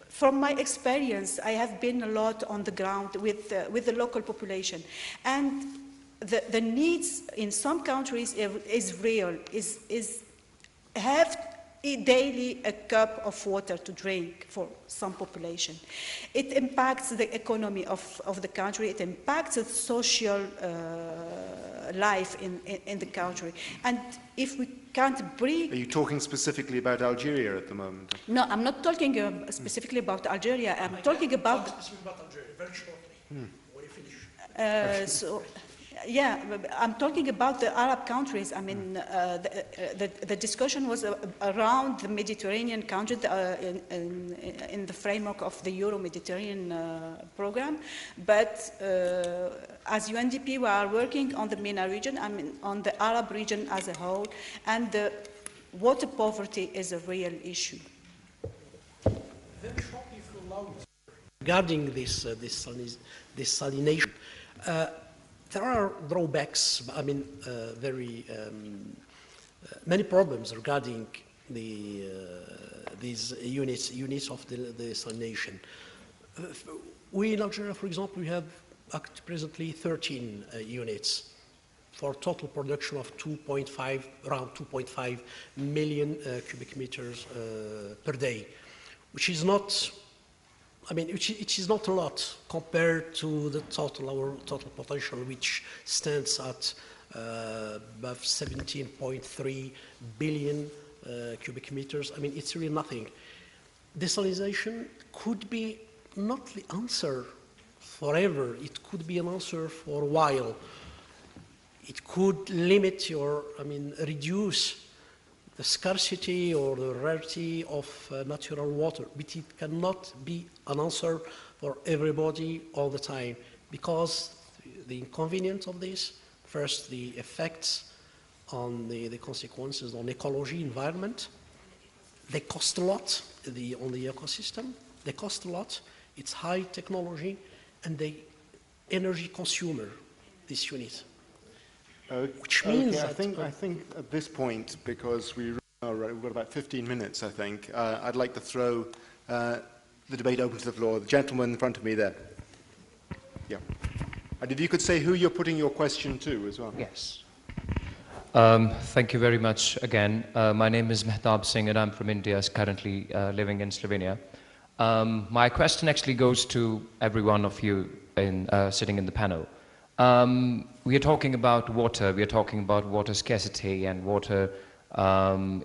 from my experience, I have been a lot on the ground with the local population, and the needs in some countries is real. Have daily a cup of water to drink for some population. It impacts the economy of the country. It impacts the social life in the country. And if we can't bring... Are you talking specifically about Algeria at the moment? No, I'm not talking specifically about Algeria. I'm talking about... Specifically about Algeria, very shortly, when you finish. Yeah, I'm talking about the Arab countries. I mean, the discussion was around the Mediterranean countries in the framework of the Euro-Mediterranean program. But as UNDP, we are working on the MENA region, I mean, on the Arab region as a whole, and the water poverty is a real issue. Very shortly, if you allow me, regarding this desalination, there are drawbacks, I mean, many problems regarding these units of the desalination. We in Algeria, for example, we have presently 13 units for total production of around 2.5 million cubic meters per day, which is not, I mean, it is not a lot compared to our total potential, which stands at above 17.3 billion cubic meters. I mean, it's really nothing. Desalination could be not the answer forever. It could be an answer for a while. It could limit reduce the scarcity or the rarity of natural water, but it cannot be an answer for everybody all the time, because the inconvenience of this, first the effects on the consequences on ecology, environment, they cost a lot on the ecosystem, they cost a lot, it's high technology, and they energy consumer, this unit. Which means I think at this point, because we've got about 15 minutes, I think, I'd like to throw the debate open to the floor. The gentleman in front of me there. Yeah. And if you could say who you're putting your question to as well. Yes. Thank you very much again. My name is Mehtab Singh and I'm from India, currently living in Slovenia. My question actually goes to every one of you sitting in the panel. We are talking about water, we are talking about water scarcity and water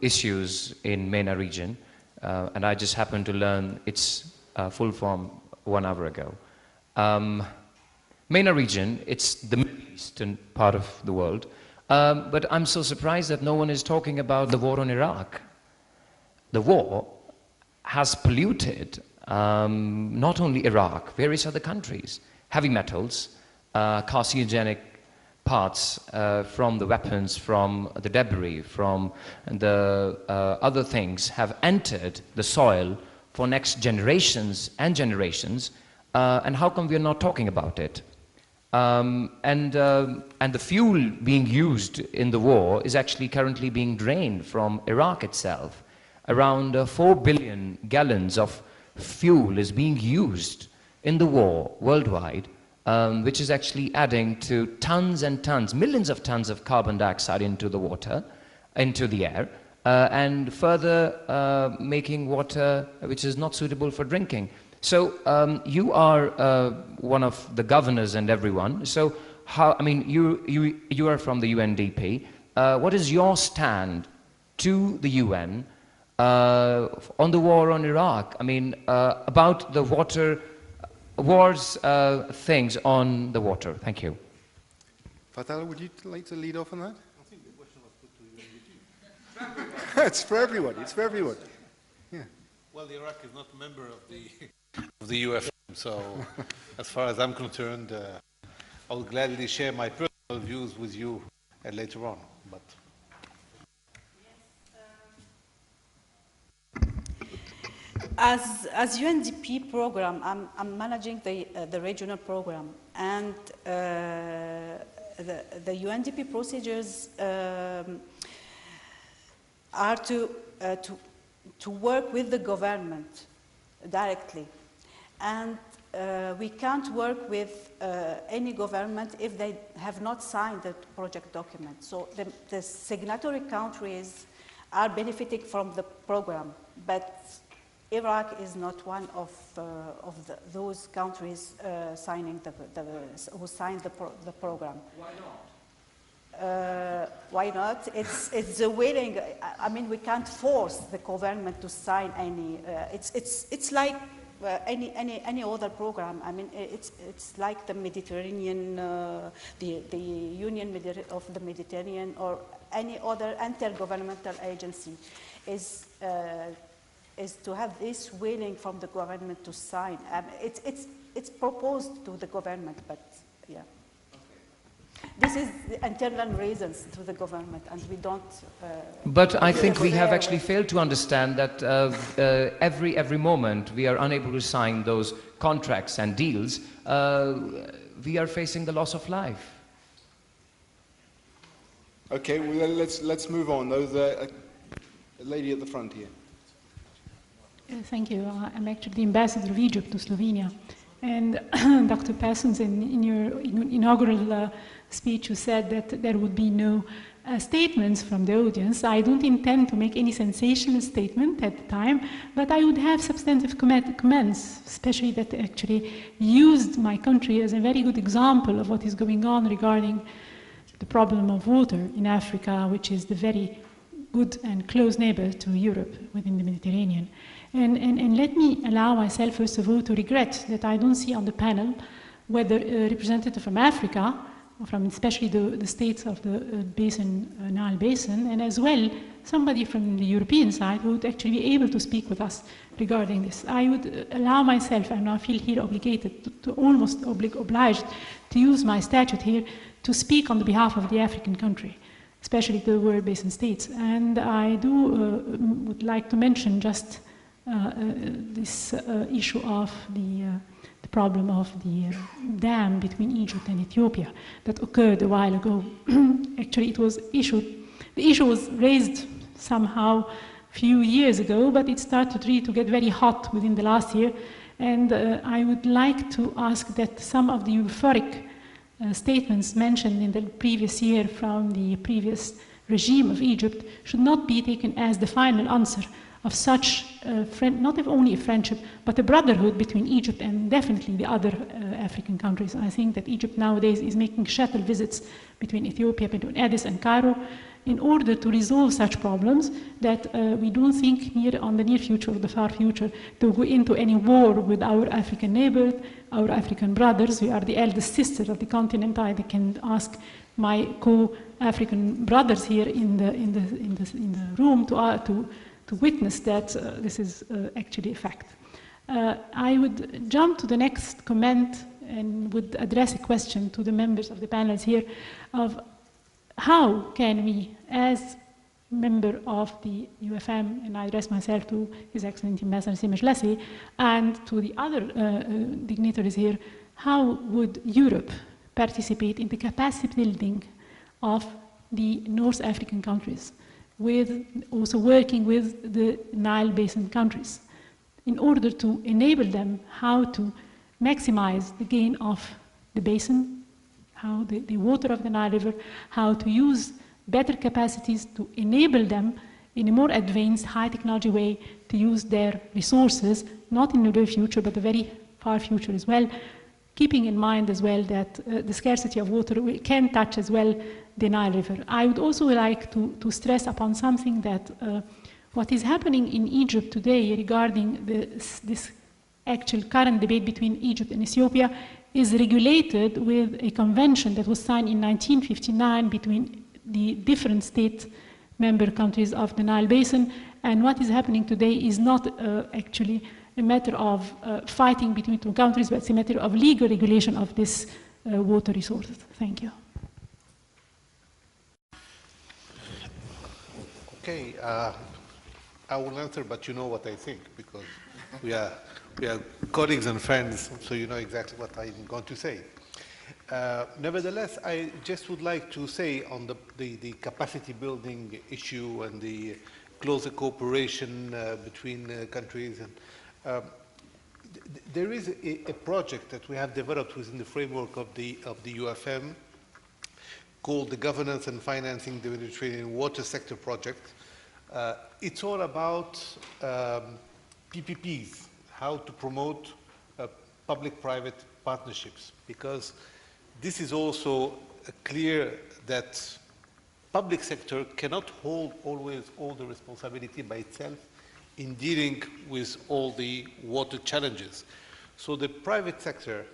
issues in MENA region, and I just happened to learn its full form 1 hour ago. MENA region, it's the Middle Eastern part of the world, but I'm so surprised that no one is talking about the war on Iraq. The war has polluted not only Iraq, various other countries. Heavy metals, carcinogenic parts from the weapons, from the debris, from the other things have entered the soil for next generations and generations, and how come we are not talking about it? And the fuel being used in the war is actually currently being drained from Iraq itself. Around 4 billion gallons of fuel is being used in the war worldwide, which is actually adding to tons and tons, millions of tons of carbon dioxide into the water, into the air, and further making water which is not suitable for drinking. So you are one of the governors and everyone. So how, I mean, you are from the UNDP. What is your stand to the UN on the war on Iraq? I mean, about the wars things on the water. Thank you. Fatala, would you like to lead off on that? I think the question was put to UNDP. It's for everybody. It's for everybody. Yeah. Well, Iraq is not a member of the UFM, so as far as I'm concerned, I will gladly share my personal views with you later on. But As UNDP program, I'm managing the regional program, and the UNDP procedures are to work with the government directly, and we can't work with any government if they have not signed the project document. So the signatory countries are benefiting from the program, but Iraq is not one of those countries who signed the program. Why not? Why not? It's the willing. I mean, we can't force the government to sign any. It's like any other program. I mean, it's like the Mediterranean, the Union of the Mediterranean, or any other intergovernmental agency is to have this willing from the government to sign. It's proposed to the government, but yeah. Okay. This is the internal reasons to the government, and we don't... but I think we have actually failed to understand that every moment we are unable to sign those contracts and deals, we are facing the loss of life. Okay, well, let's move on. The lady at the front here. Thank you. I'm actually the ambassador of Egypt to Slovenia. And Dr. Parsons, in your inaugural speech, you said that there would be no statements from the audience. I don't intend to make any sensational statement at the time, but I would have substantive comments, especially that actually used my country as a very good example of what is going on regarding the problem of water in Africa, which is the very good and close neighbor to Europe within the Mediterranean. And let me allow myself, first of all, to regret that I don't see on the panel whether a representative from Africa, from especially the states of the Nile Basin, and as well somebody from the European side who would actually be able to speak with us regarding this. I would allow myself, and I feel here obligated, to almost obliged to use my statute here to speak on the behalf of the African country, especially the World Basin states. And I would like to mention just this issue of the problem of the dam between Egypt and Ethiopia that occurred a while ago. Actually, the issue was raised somehow a few years ago, but it started really to get very hot within the last year. And I would like to ask that some of the euphoric statements mentioned in the previous year from the previous regime of Egypt should not be taken as the final answer of such not only a friendship, but a brotherhood between Egypt and definitely the other African countries. I think that Egypt nowadays is making shuttle visits between Ethiopia, between Addis and Cairo, in order to resolve such problems that we don't think on the near future or the far future to go into any war with our African neighbors, our African brothers. We are the eldest sister of the continent. I can ask my co-African brothers here in the room to witness that this is actually a fact. I would jump to the next comment and would address a question to the members of the panels here of how can we, as member of the UFM, and I address myself to His Excellency Ambassador Simish Lassi, and to the other dignitaries here, how would Europe participate in the capacity building of the North African countries, with also working with the Nile Basin countries, in order to enable them how to maximize the gain of the basin, how the water of the Nile River, how to use better capacities to enable them in a more advanced, high technology way to use their resources, not in the near future, but the very far future as well, keeping in mind as well that the scarcity of water can touch as well the Nile River. I would also like to stress upon something that what is happening in Egypt today regarding this actual current debate between Egypt and Ethiopia is regulated with a convention that was signed in 1959 between the different state member countries of the Nile Basin. And what is happening today is not actually a matter of fighting between two countries, but it's a matter of legal regulation of this water resources. Thank you. Okay, I will answer, but you know what I think, because we are colleagues and friends, so you know exactly what I'm going to say. Nevertheless, I just would like to say on the capacity building issue and the closer cooperation between countries. And there is a project that we have developed within the framework of the UFM called the Governance and Financing the Mediterranean Water Sector Project. It's all about PPPs, how to promote public-private partnerships, because this is also clear that public sector cannot hold always all the responsibility by itself in dealing with all the water challenges. So the private sector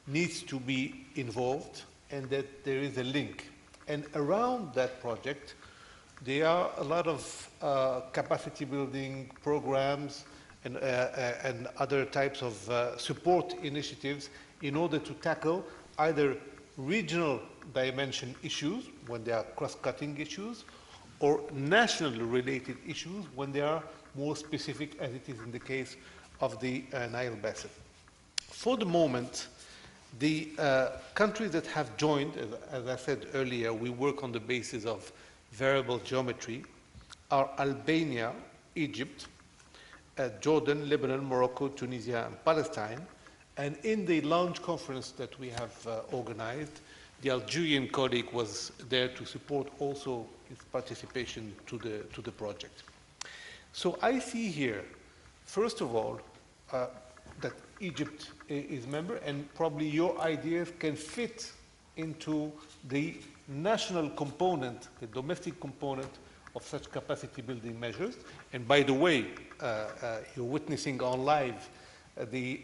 needs to be involved, and that there is a link. And around that project, there are a lot of capacity building programs and other types of support initiatives in order to tackle either regional dimension issues when they are cross-cutting issues, or nationally related issues when they are more specific, as it is in the case of the Nile Basin. For the moment, the countries that have joined, as I said earlier, we work on the basis of variable geometry, are Albania, Egypt, Jordan, Lebanon, Morocco, Tunisia, and Palestine. And in the launch conference that we have organized, the Algerian colleague was there to support also his participation to the project. So I see here, first of all, that Egypt is member, and probably your ideas can fit into the national component, the domestic component of such capacity building measures. And by the way, you're witnessing on live the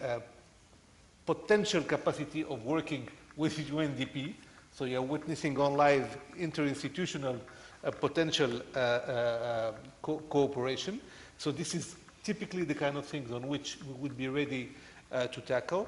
potential capacity of working with UNDP. So you're witnessing on live interinstitutional potential cooperation. So this is typically the kind of things on which we would be ready to tackle.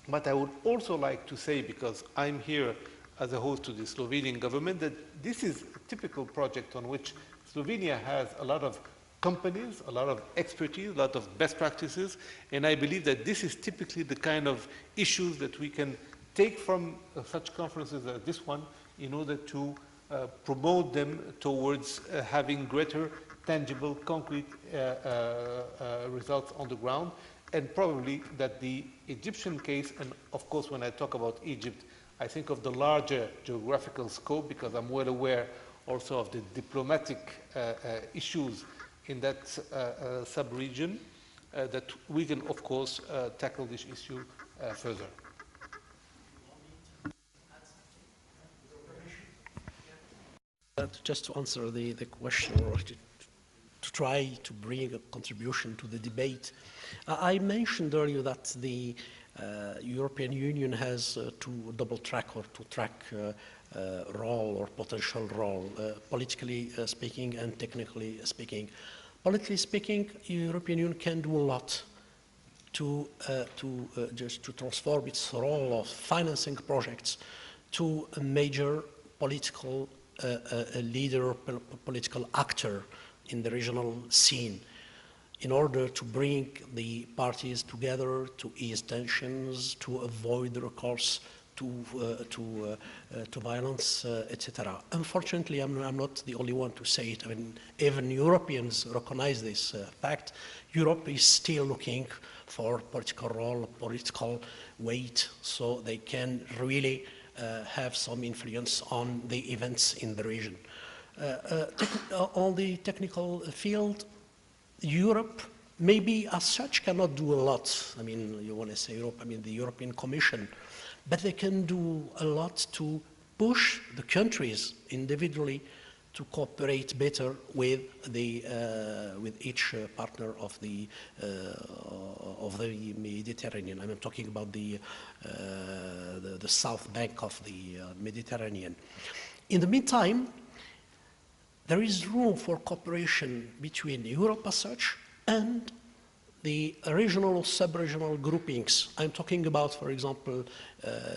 But I would also like to say, because I'm here as a host to the Slovenian government, that this is a typical project on which Slovenia has a lot of companies, a lot of expertise, a lot of best practices, and I believe that this is typically the kind of issues that we can take from such conferences as this one in order to promote them towards having greater tangible, concrete results on the ground, and probably that the Egyptian case, and of course when I talk about Egypt, I think of the larger geographical scope, because I'm well aware also of the diplomatic issues in that sub-region, that we can, of course, tackle this issue further. Just to answer the question, or to try to bring a contribution to the debate, I mentioned earlier that the European Union has two double track or two track role or potential role, politically speaking and technically speaking. Politically speaking, the European Union can do a lot to transform its role of financing projects to a major political leader, political actor in the regional scene, in order to bring the parties together, to ease tensions, to avoid recourse to violence, etc. Unfortunately, I'm not the only one to say it. I mean, even Europeans recognize this fact. Europe is still looking for political role, political weight, so they can really have some influence on the events in the region. On the technical field, Europe maybe as such cannot do a lot. I mean, you want to say Europe, I mean the European Commission, but they can do a lot to push the countries individually to cooperate better with each partner of the Mediterranean. I'm talking about the south bank of the Mediterranean. In the meantime, there is room for cooperation between Europe as such and the regional or sub-regional groupings. I'm talking about, for example,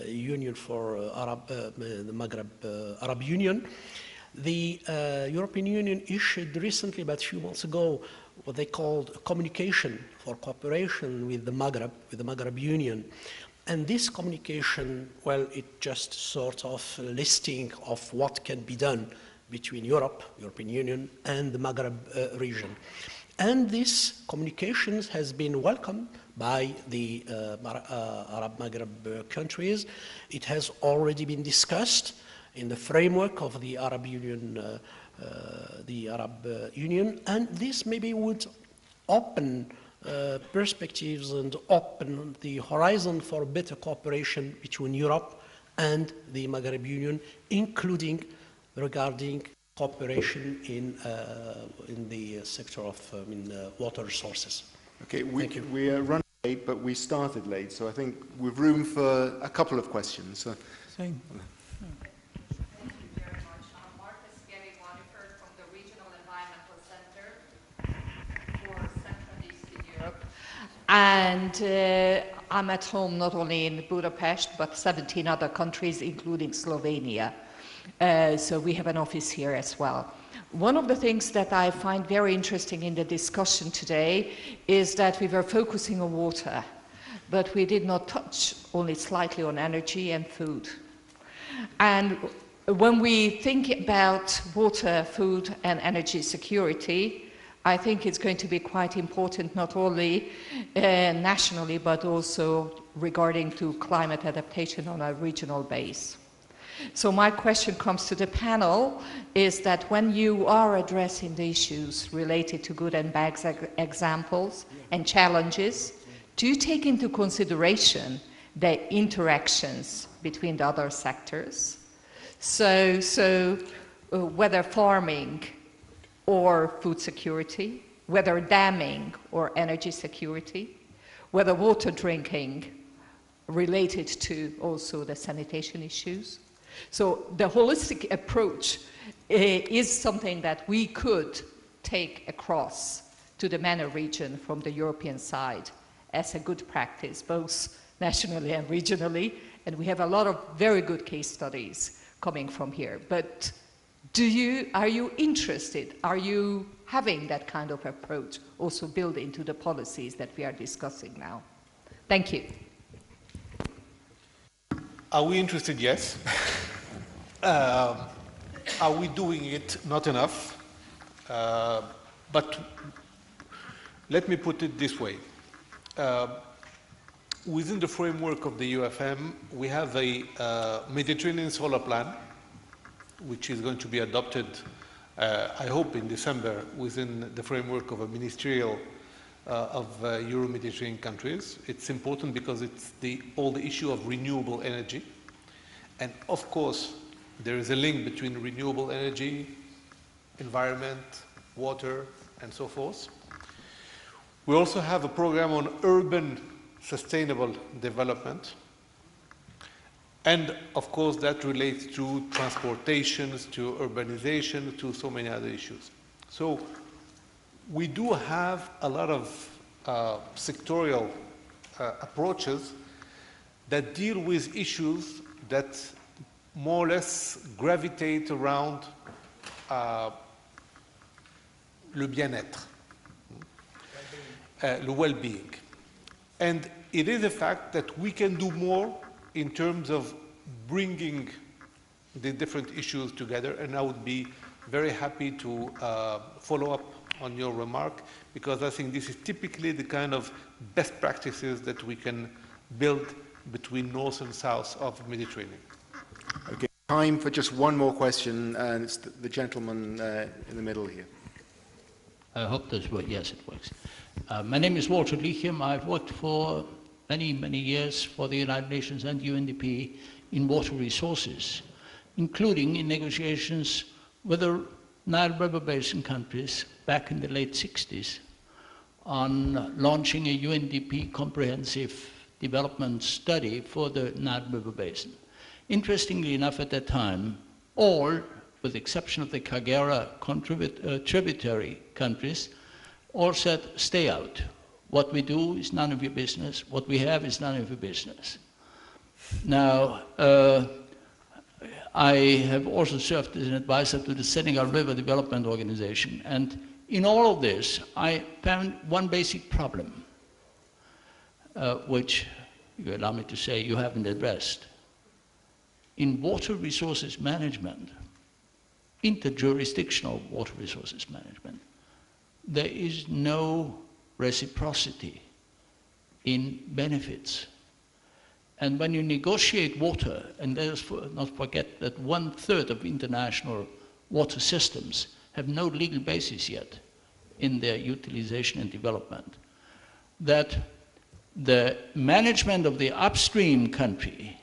Union for the Maghreb Arab Union. The European Union issued recently, about a few months ago, what they called a communication for cooperation with the Maghreb Union. And this communication, well, it just sort of listing of what can be done between European Union, and the Maghreb region. And this communication has been welcomed by the Arab Maghreb countries. It has already been discussed in the framework of the Arab Union, and this maybe would open perspectives and open the horizon for better cooperation between Europe and the Maghreb Union, including regarding cooperation in the sector of water resources. Okay, we are running late, but we started late, so I think we've room for a couple of questions. Thank you very much. I'm Marcus Gary-Waterford from the Regional Environmental Center for Central and Eastern Europe. And I'm at home not only in Budapest, but 17 other countries, including Slovenia. So we have an office here as well. One of the things that I find very interesting in the discussion today is that we were focusing on water, but we did not touch only slightly on energy and food. And when we think about water, food, and energy security, I think it's going to be quite important not only nationally, but also regarding to climate adaptation on a regional base. So my question comes to the panel is that when you are addressing the issues related to good and bad examples and challenges, do you take into consideration the interactions between the other sectors? So whether farming or food security, whether damming or energy security, whether water drinking related to also the sanitation issues. So the holistic approach is something that we could take across to the MENA region from the European side as a good practice, both nationally and regionally. And we have a lot of very good case studies coming from here. But are you interested? Are you having that kind of approach also built into the policies that we are discussing now? Thank you. Are we interested? Yes. Are we doing it? Not enough. But let me put it this way. Within the framework of the UFM, we have a Mediterranean Solar Plan, which is going to be adopted, I hope, in December within the framework of a ministerial of Euro-Mediterranean countries. It's important because it's all the issue of renewable energy. And of course, there is a link between renewable energy, environment, water, and so forth. We also have a program on urban sustainable development. And of course, that relates to transportations, to urbanization, to so many other issues. So we do have a lot of sectorial approaches that deal with issues that more or less gravitate around le bien-être, le well-being. And it is a fact that we can do more in terms of bringing the different issues together, and I would be very happy to follow up on your remark, because I think this is typically the kind of best practices that we can build between north and south of the Mediterranean. Okay, time for just one more question, and it's the gentleman in the middle here. I hope this works. Yes, it works. My name is Walter Licham. I've worked for many years for the United Nations and UNDP in water resources, including in negotiations with the Nile River Basin countries back in the late 60s on launching a UNDP comprehensive development study for the Nile River Basin. Interestingly enough, at that time, all, with the exception of the Kagera tributary countries, all said, stay out. What we do is none of your business. What we have is none of your business. Now, I have also served as an advisor to the Senegal River Development Organization. And in all of this, I found one basic problem, which, you allow me to say, you haven't addressed. In water resources management, interjurisdictional water resources management, there is no reciprocity in benefits. And when you negotiate water, and let us not forget that 1/3 of international water systems have no legal basis yet in their utilization and development, that the management of the upstream country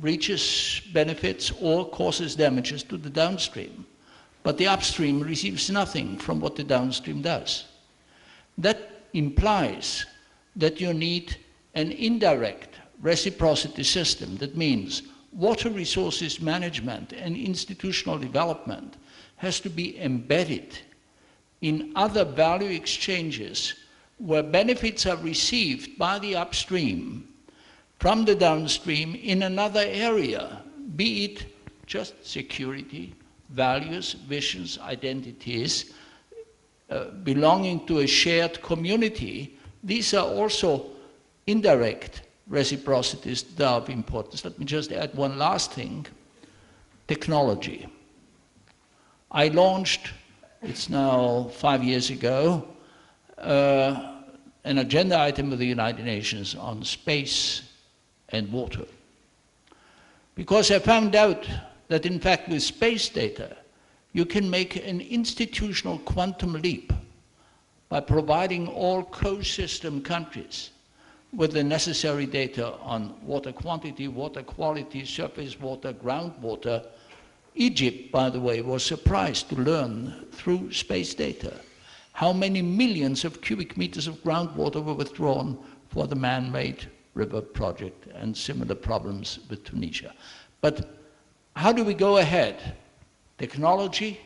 reaches benefits or causes damages to the downstream. But the upstream receives nothing from what the downstream does. That implies that you need an indirect reciprocity system. That means water resources management and institutional development has to be embedded in other value exchanges where benefits are received by the upstream from the downstream in another area, be it just security, values, visions, identities, belonging to a shared community. These are also indirect reciprocities that are of importance. Let me just add one last thing, technology. I launched, it's now 5 years ago, an agenda item of the United Nations on space and water. Because I found out that in fact with space data, you can make an institutional quantum leap by providing all co-system countries with the necessary data on water quantity, water quality, surface water, groundwater. Egypt, by the way, was surprised to learn through space data how many millions of cubic meters of groundwater were withdrawn for the man-made river project, and similar problems with Tunisia. But how do we go ahead? Technology,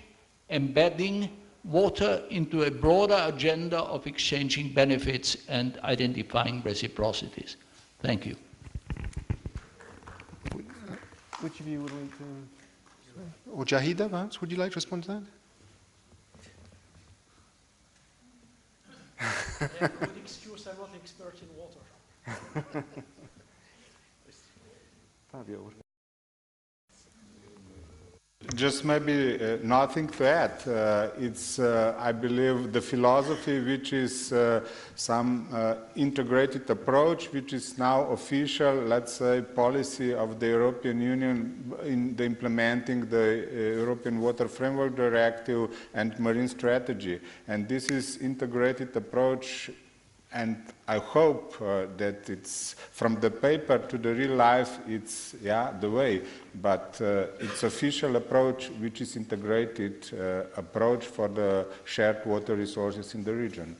embedding water into a broader agenda of exchanging benefits and identifying reciprocities. Thank you. Which of you would like to? Or Jahida, perhaps? Would you like to respond to that? Yeah, good excuse, I'm not an expert in water. Fabio. just maybe nothing to add. It's, I believe, the philosophy which is some integrated approach, which is now official, let's say, policy of the European Union in the implementing the European Water Framework Directive and Marine Strategy. And this is integrated approach, and I hope that it's from the paper to the real life, it's the way. But it's official approach, which is integrated approach for the shared water resources in the region.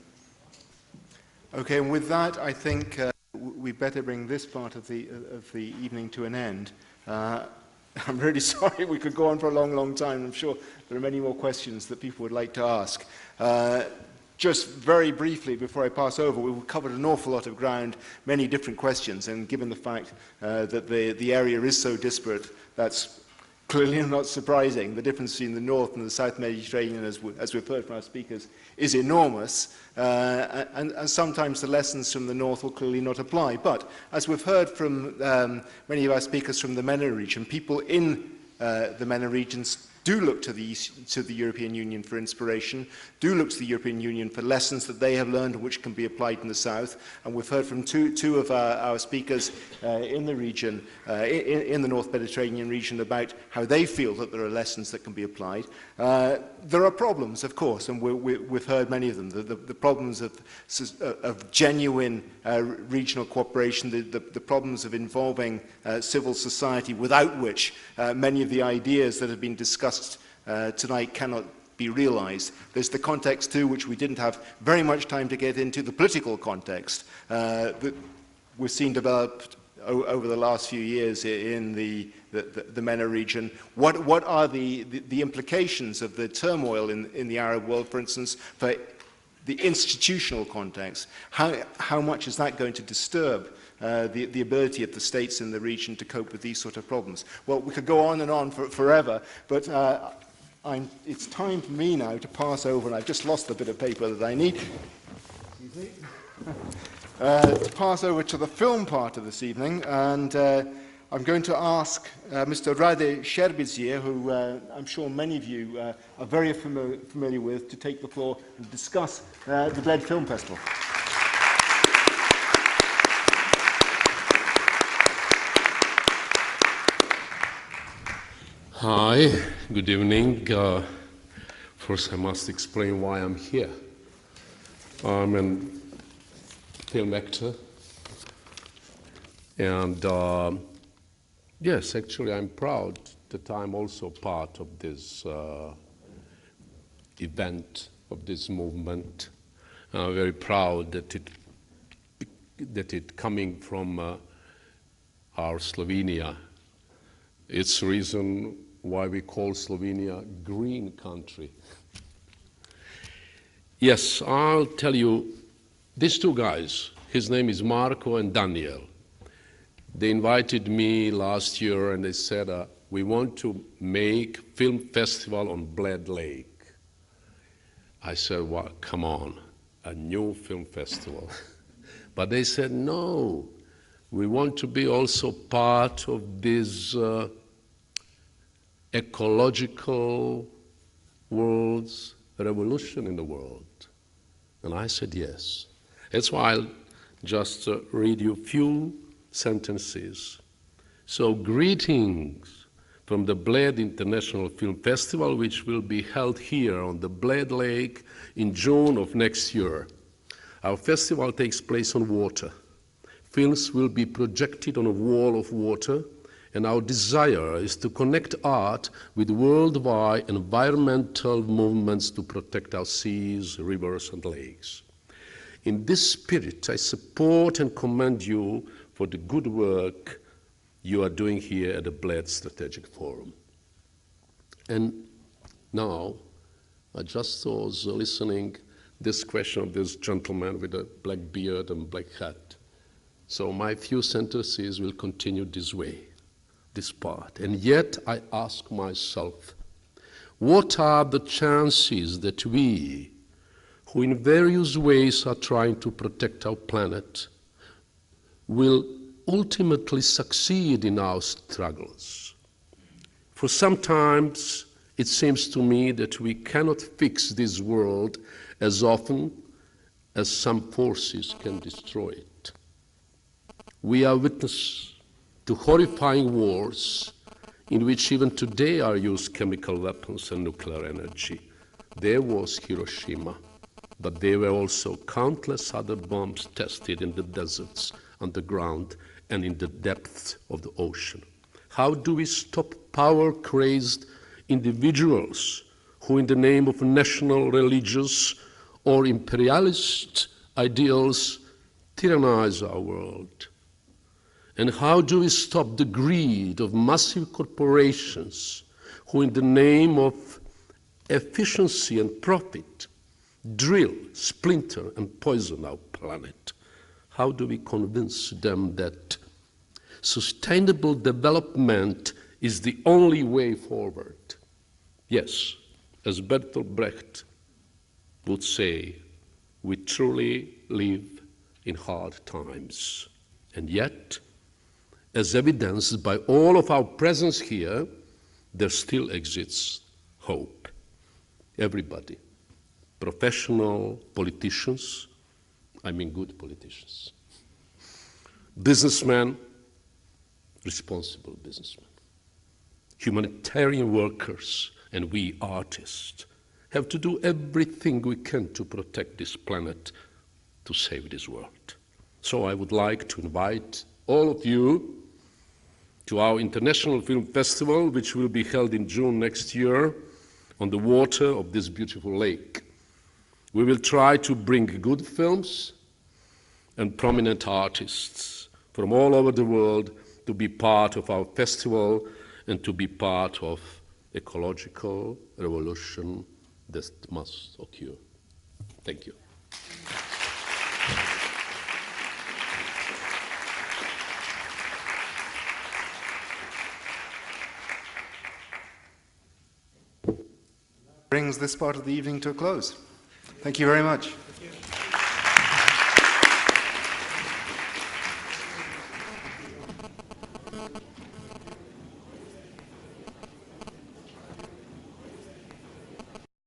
Okay, and with that, I think we better bring this part of the evening to an end. I'm really sorry, we could go on for a long, long time. I'm sure there are many more questions that people would like to ask. Just very briefly, before I pass over, we've covered an awful lot of ground, many different questions, and given the fact that the area is so disparate, that's clearly not surprising. The difference between the North and the South Mediterranean, as we've heard from our speakers, is enormous, and sometimes the lessons from the North will clearly not apply. But as we've heard from many of our speakers from the MENA region, people in the MENA regions do look to the European Union for inspiration, do look to the European Union for lessons that they have learned which can be applied in the South. And we've heard from two of our speakers in the region, in the North Mediterranean region, about how they feel that there are lessons that can be applied. There are problems, of course, and we've heard many of them. The problems of genuine regional cooperation, the problems of involving civil society, without which many of the ideas that have been discussed tonight cannot be realized. There's the context too, which we didn't have very much time to get into, the political context that we've seen developed over the last few years in the MENA region. What are the implications of the turmoil in the Arab world, for instance, for the institutional context? How much is that going to disturb the ability of the states in the region to cope with these sort of problems? Well, we could go on and on forever, but it's time for me now to pass over, and I've just lost the bit of paper that I need. Excuse me. To pass over to the film part of this evening, and I'm going to ask Mr. Rade Sherbizier, who I'm sure many of you are very familiar with, to take the floor and discuss the Bled Film Festival. Hi, good evening. First, I must explain why I'm here. I'm a film actor, and yes, actually, I'm proud that I'm also part of this event, of this movement. I'm very proud that it coming from our Slovenia. It's the reason why we call Slovenia green country. Yes, I'll tell you, these two guys, his name is Marco and Daniel. They invited me last year and they said, we want to make film festival on Bled Lake. I said, well, come on, a new film festival. But they said, no, we want to be also part of this ecological world's revolution in the world. And I said yes. That's why I'll just read you a few sentences. So, greetings from the Bled International Film Festival, which will be held here on the Bled Lake in June of next year. Our festival takes place on water. Films will be projected on a wall of water, and our desire is to connect art with worldwide environmental movements to protect our seas, rivers, and lakes. In this spirit, I support and commend you for the good work you are doing here at the Bled Strategic Forum. And now, I just was listening this question of this gentleman with a black beard and black hat. So my few sentences will continue this way, this part. And yet I ask myself, what are the chances that we, who in various ways are trying to protect our planet, will ultimately succeed in our struggles? For sometimes it seems to me that we cannot fix this world as often as some forces can destroy it. We are witness to horrifying wars in which even today are used chemical weapons and nuclear energy. There was Hiroshima, but there were also countless other bombs tested in the deserts, underground, and in the depths of the ocean. How do we stop power-crazed individuals who, in the name of national, religious, or imperialist ideals, tyrannize our world? And how do we stop the greed of massive corporations who, in the name of efficiency and profit, drill, splinter, and poison our planet? How do we convince them that sustainable development is the only way forward? Yes, as Bertolt Brecht would say, we truly live in hard times. And yet, as evidenced by all of our presence here, there still exists hope. Everybody, professional politicians, I mean good politicians, businessmen, responsible businessmen, humanitarian workers, and we artists have to do everything we can to protect this planet, to save this world. So I would like to invite all of you to our International Film Festival, which will be held in June next year on the water of this beautiful lake. We will try to bring good films and prominent artists from all over the world to be part of our festival and to be part of ecological revolution that must occur. Thank you. Brings this part of the evening to a close. Thank you very much.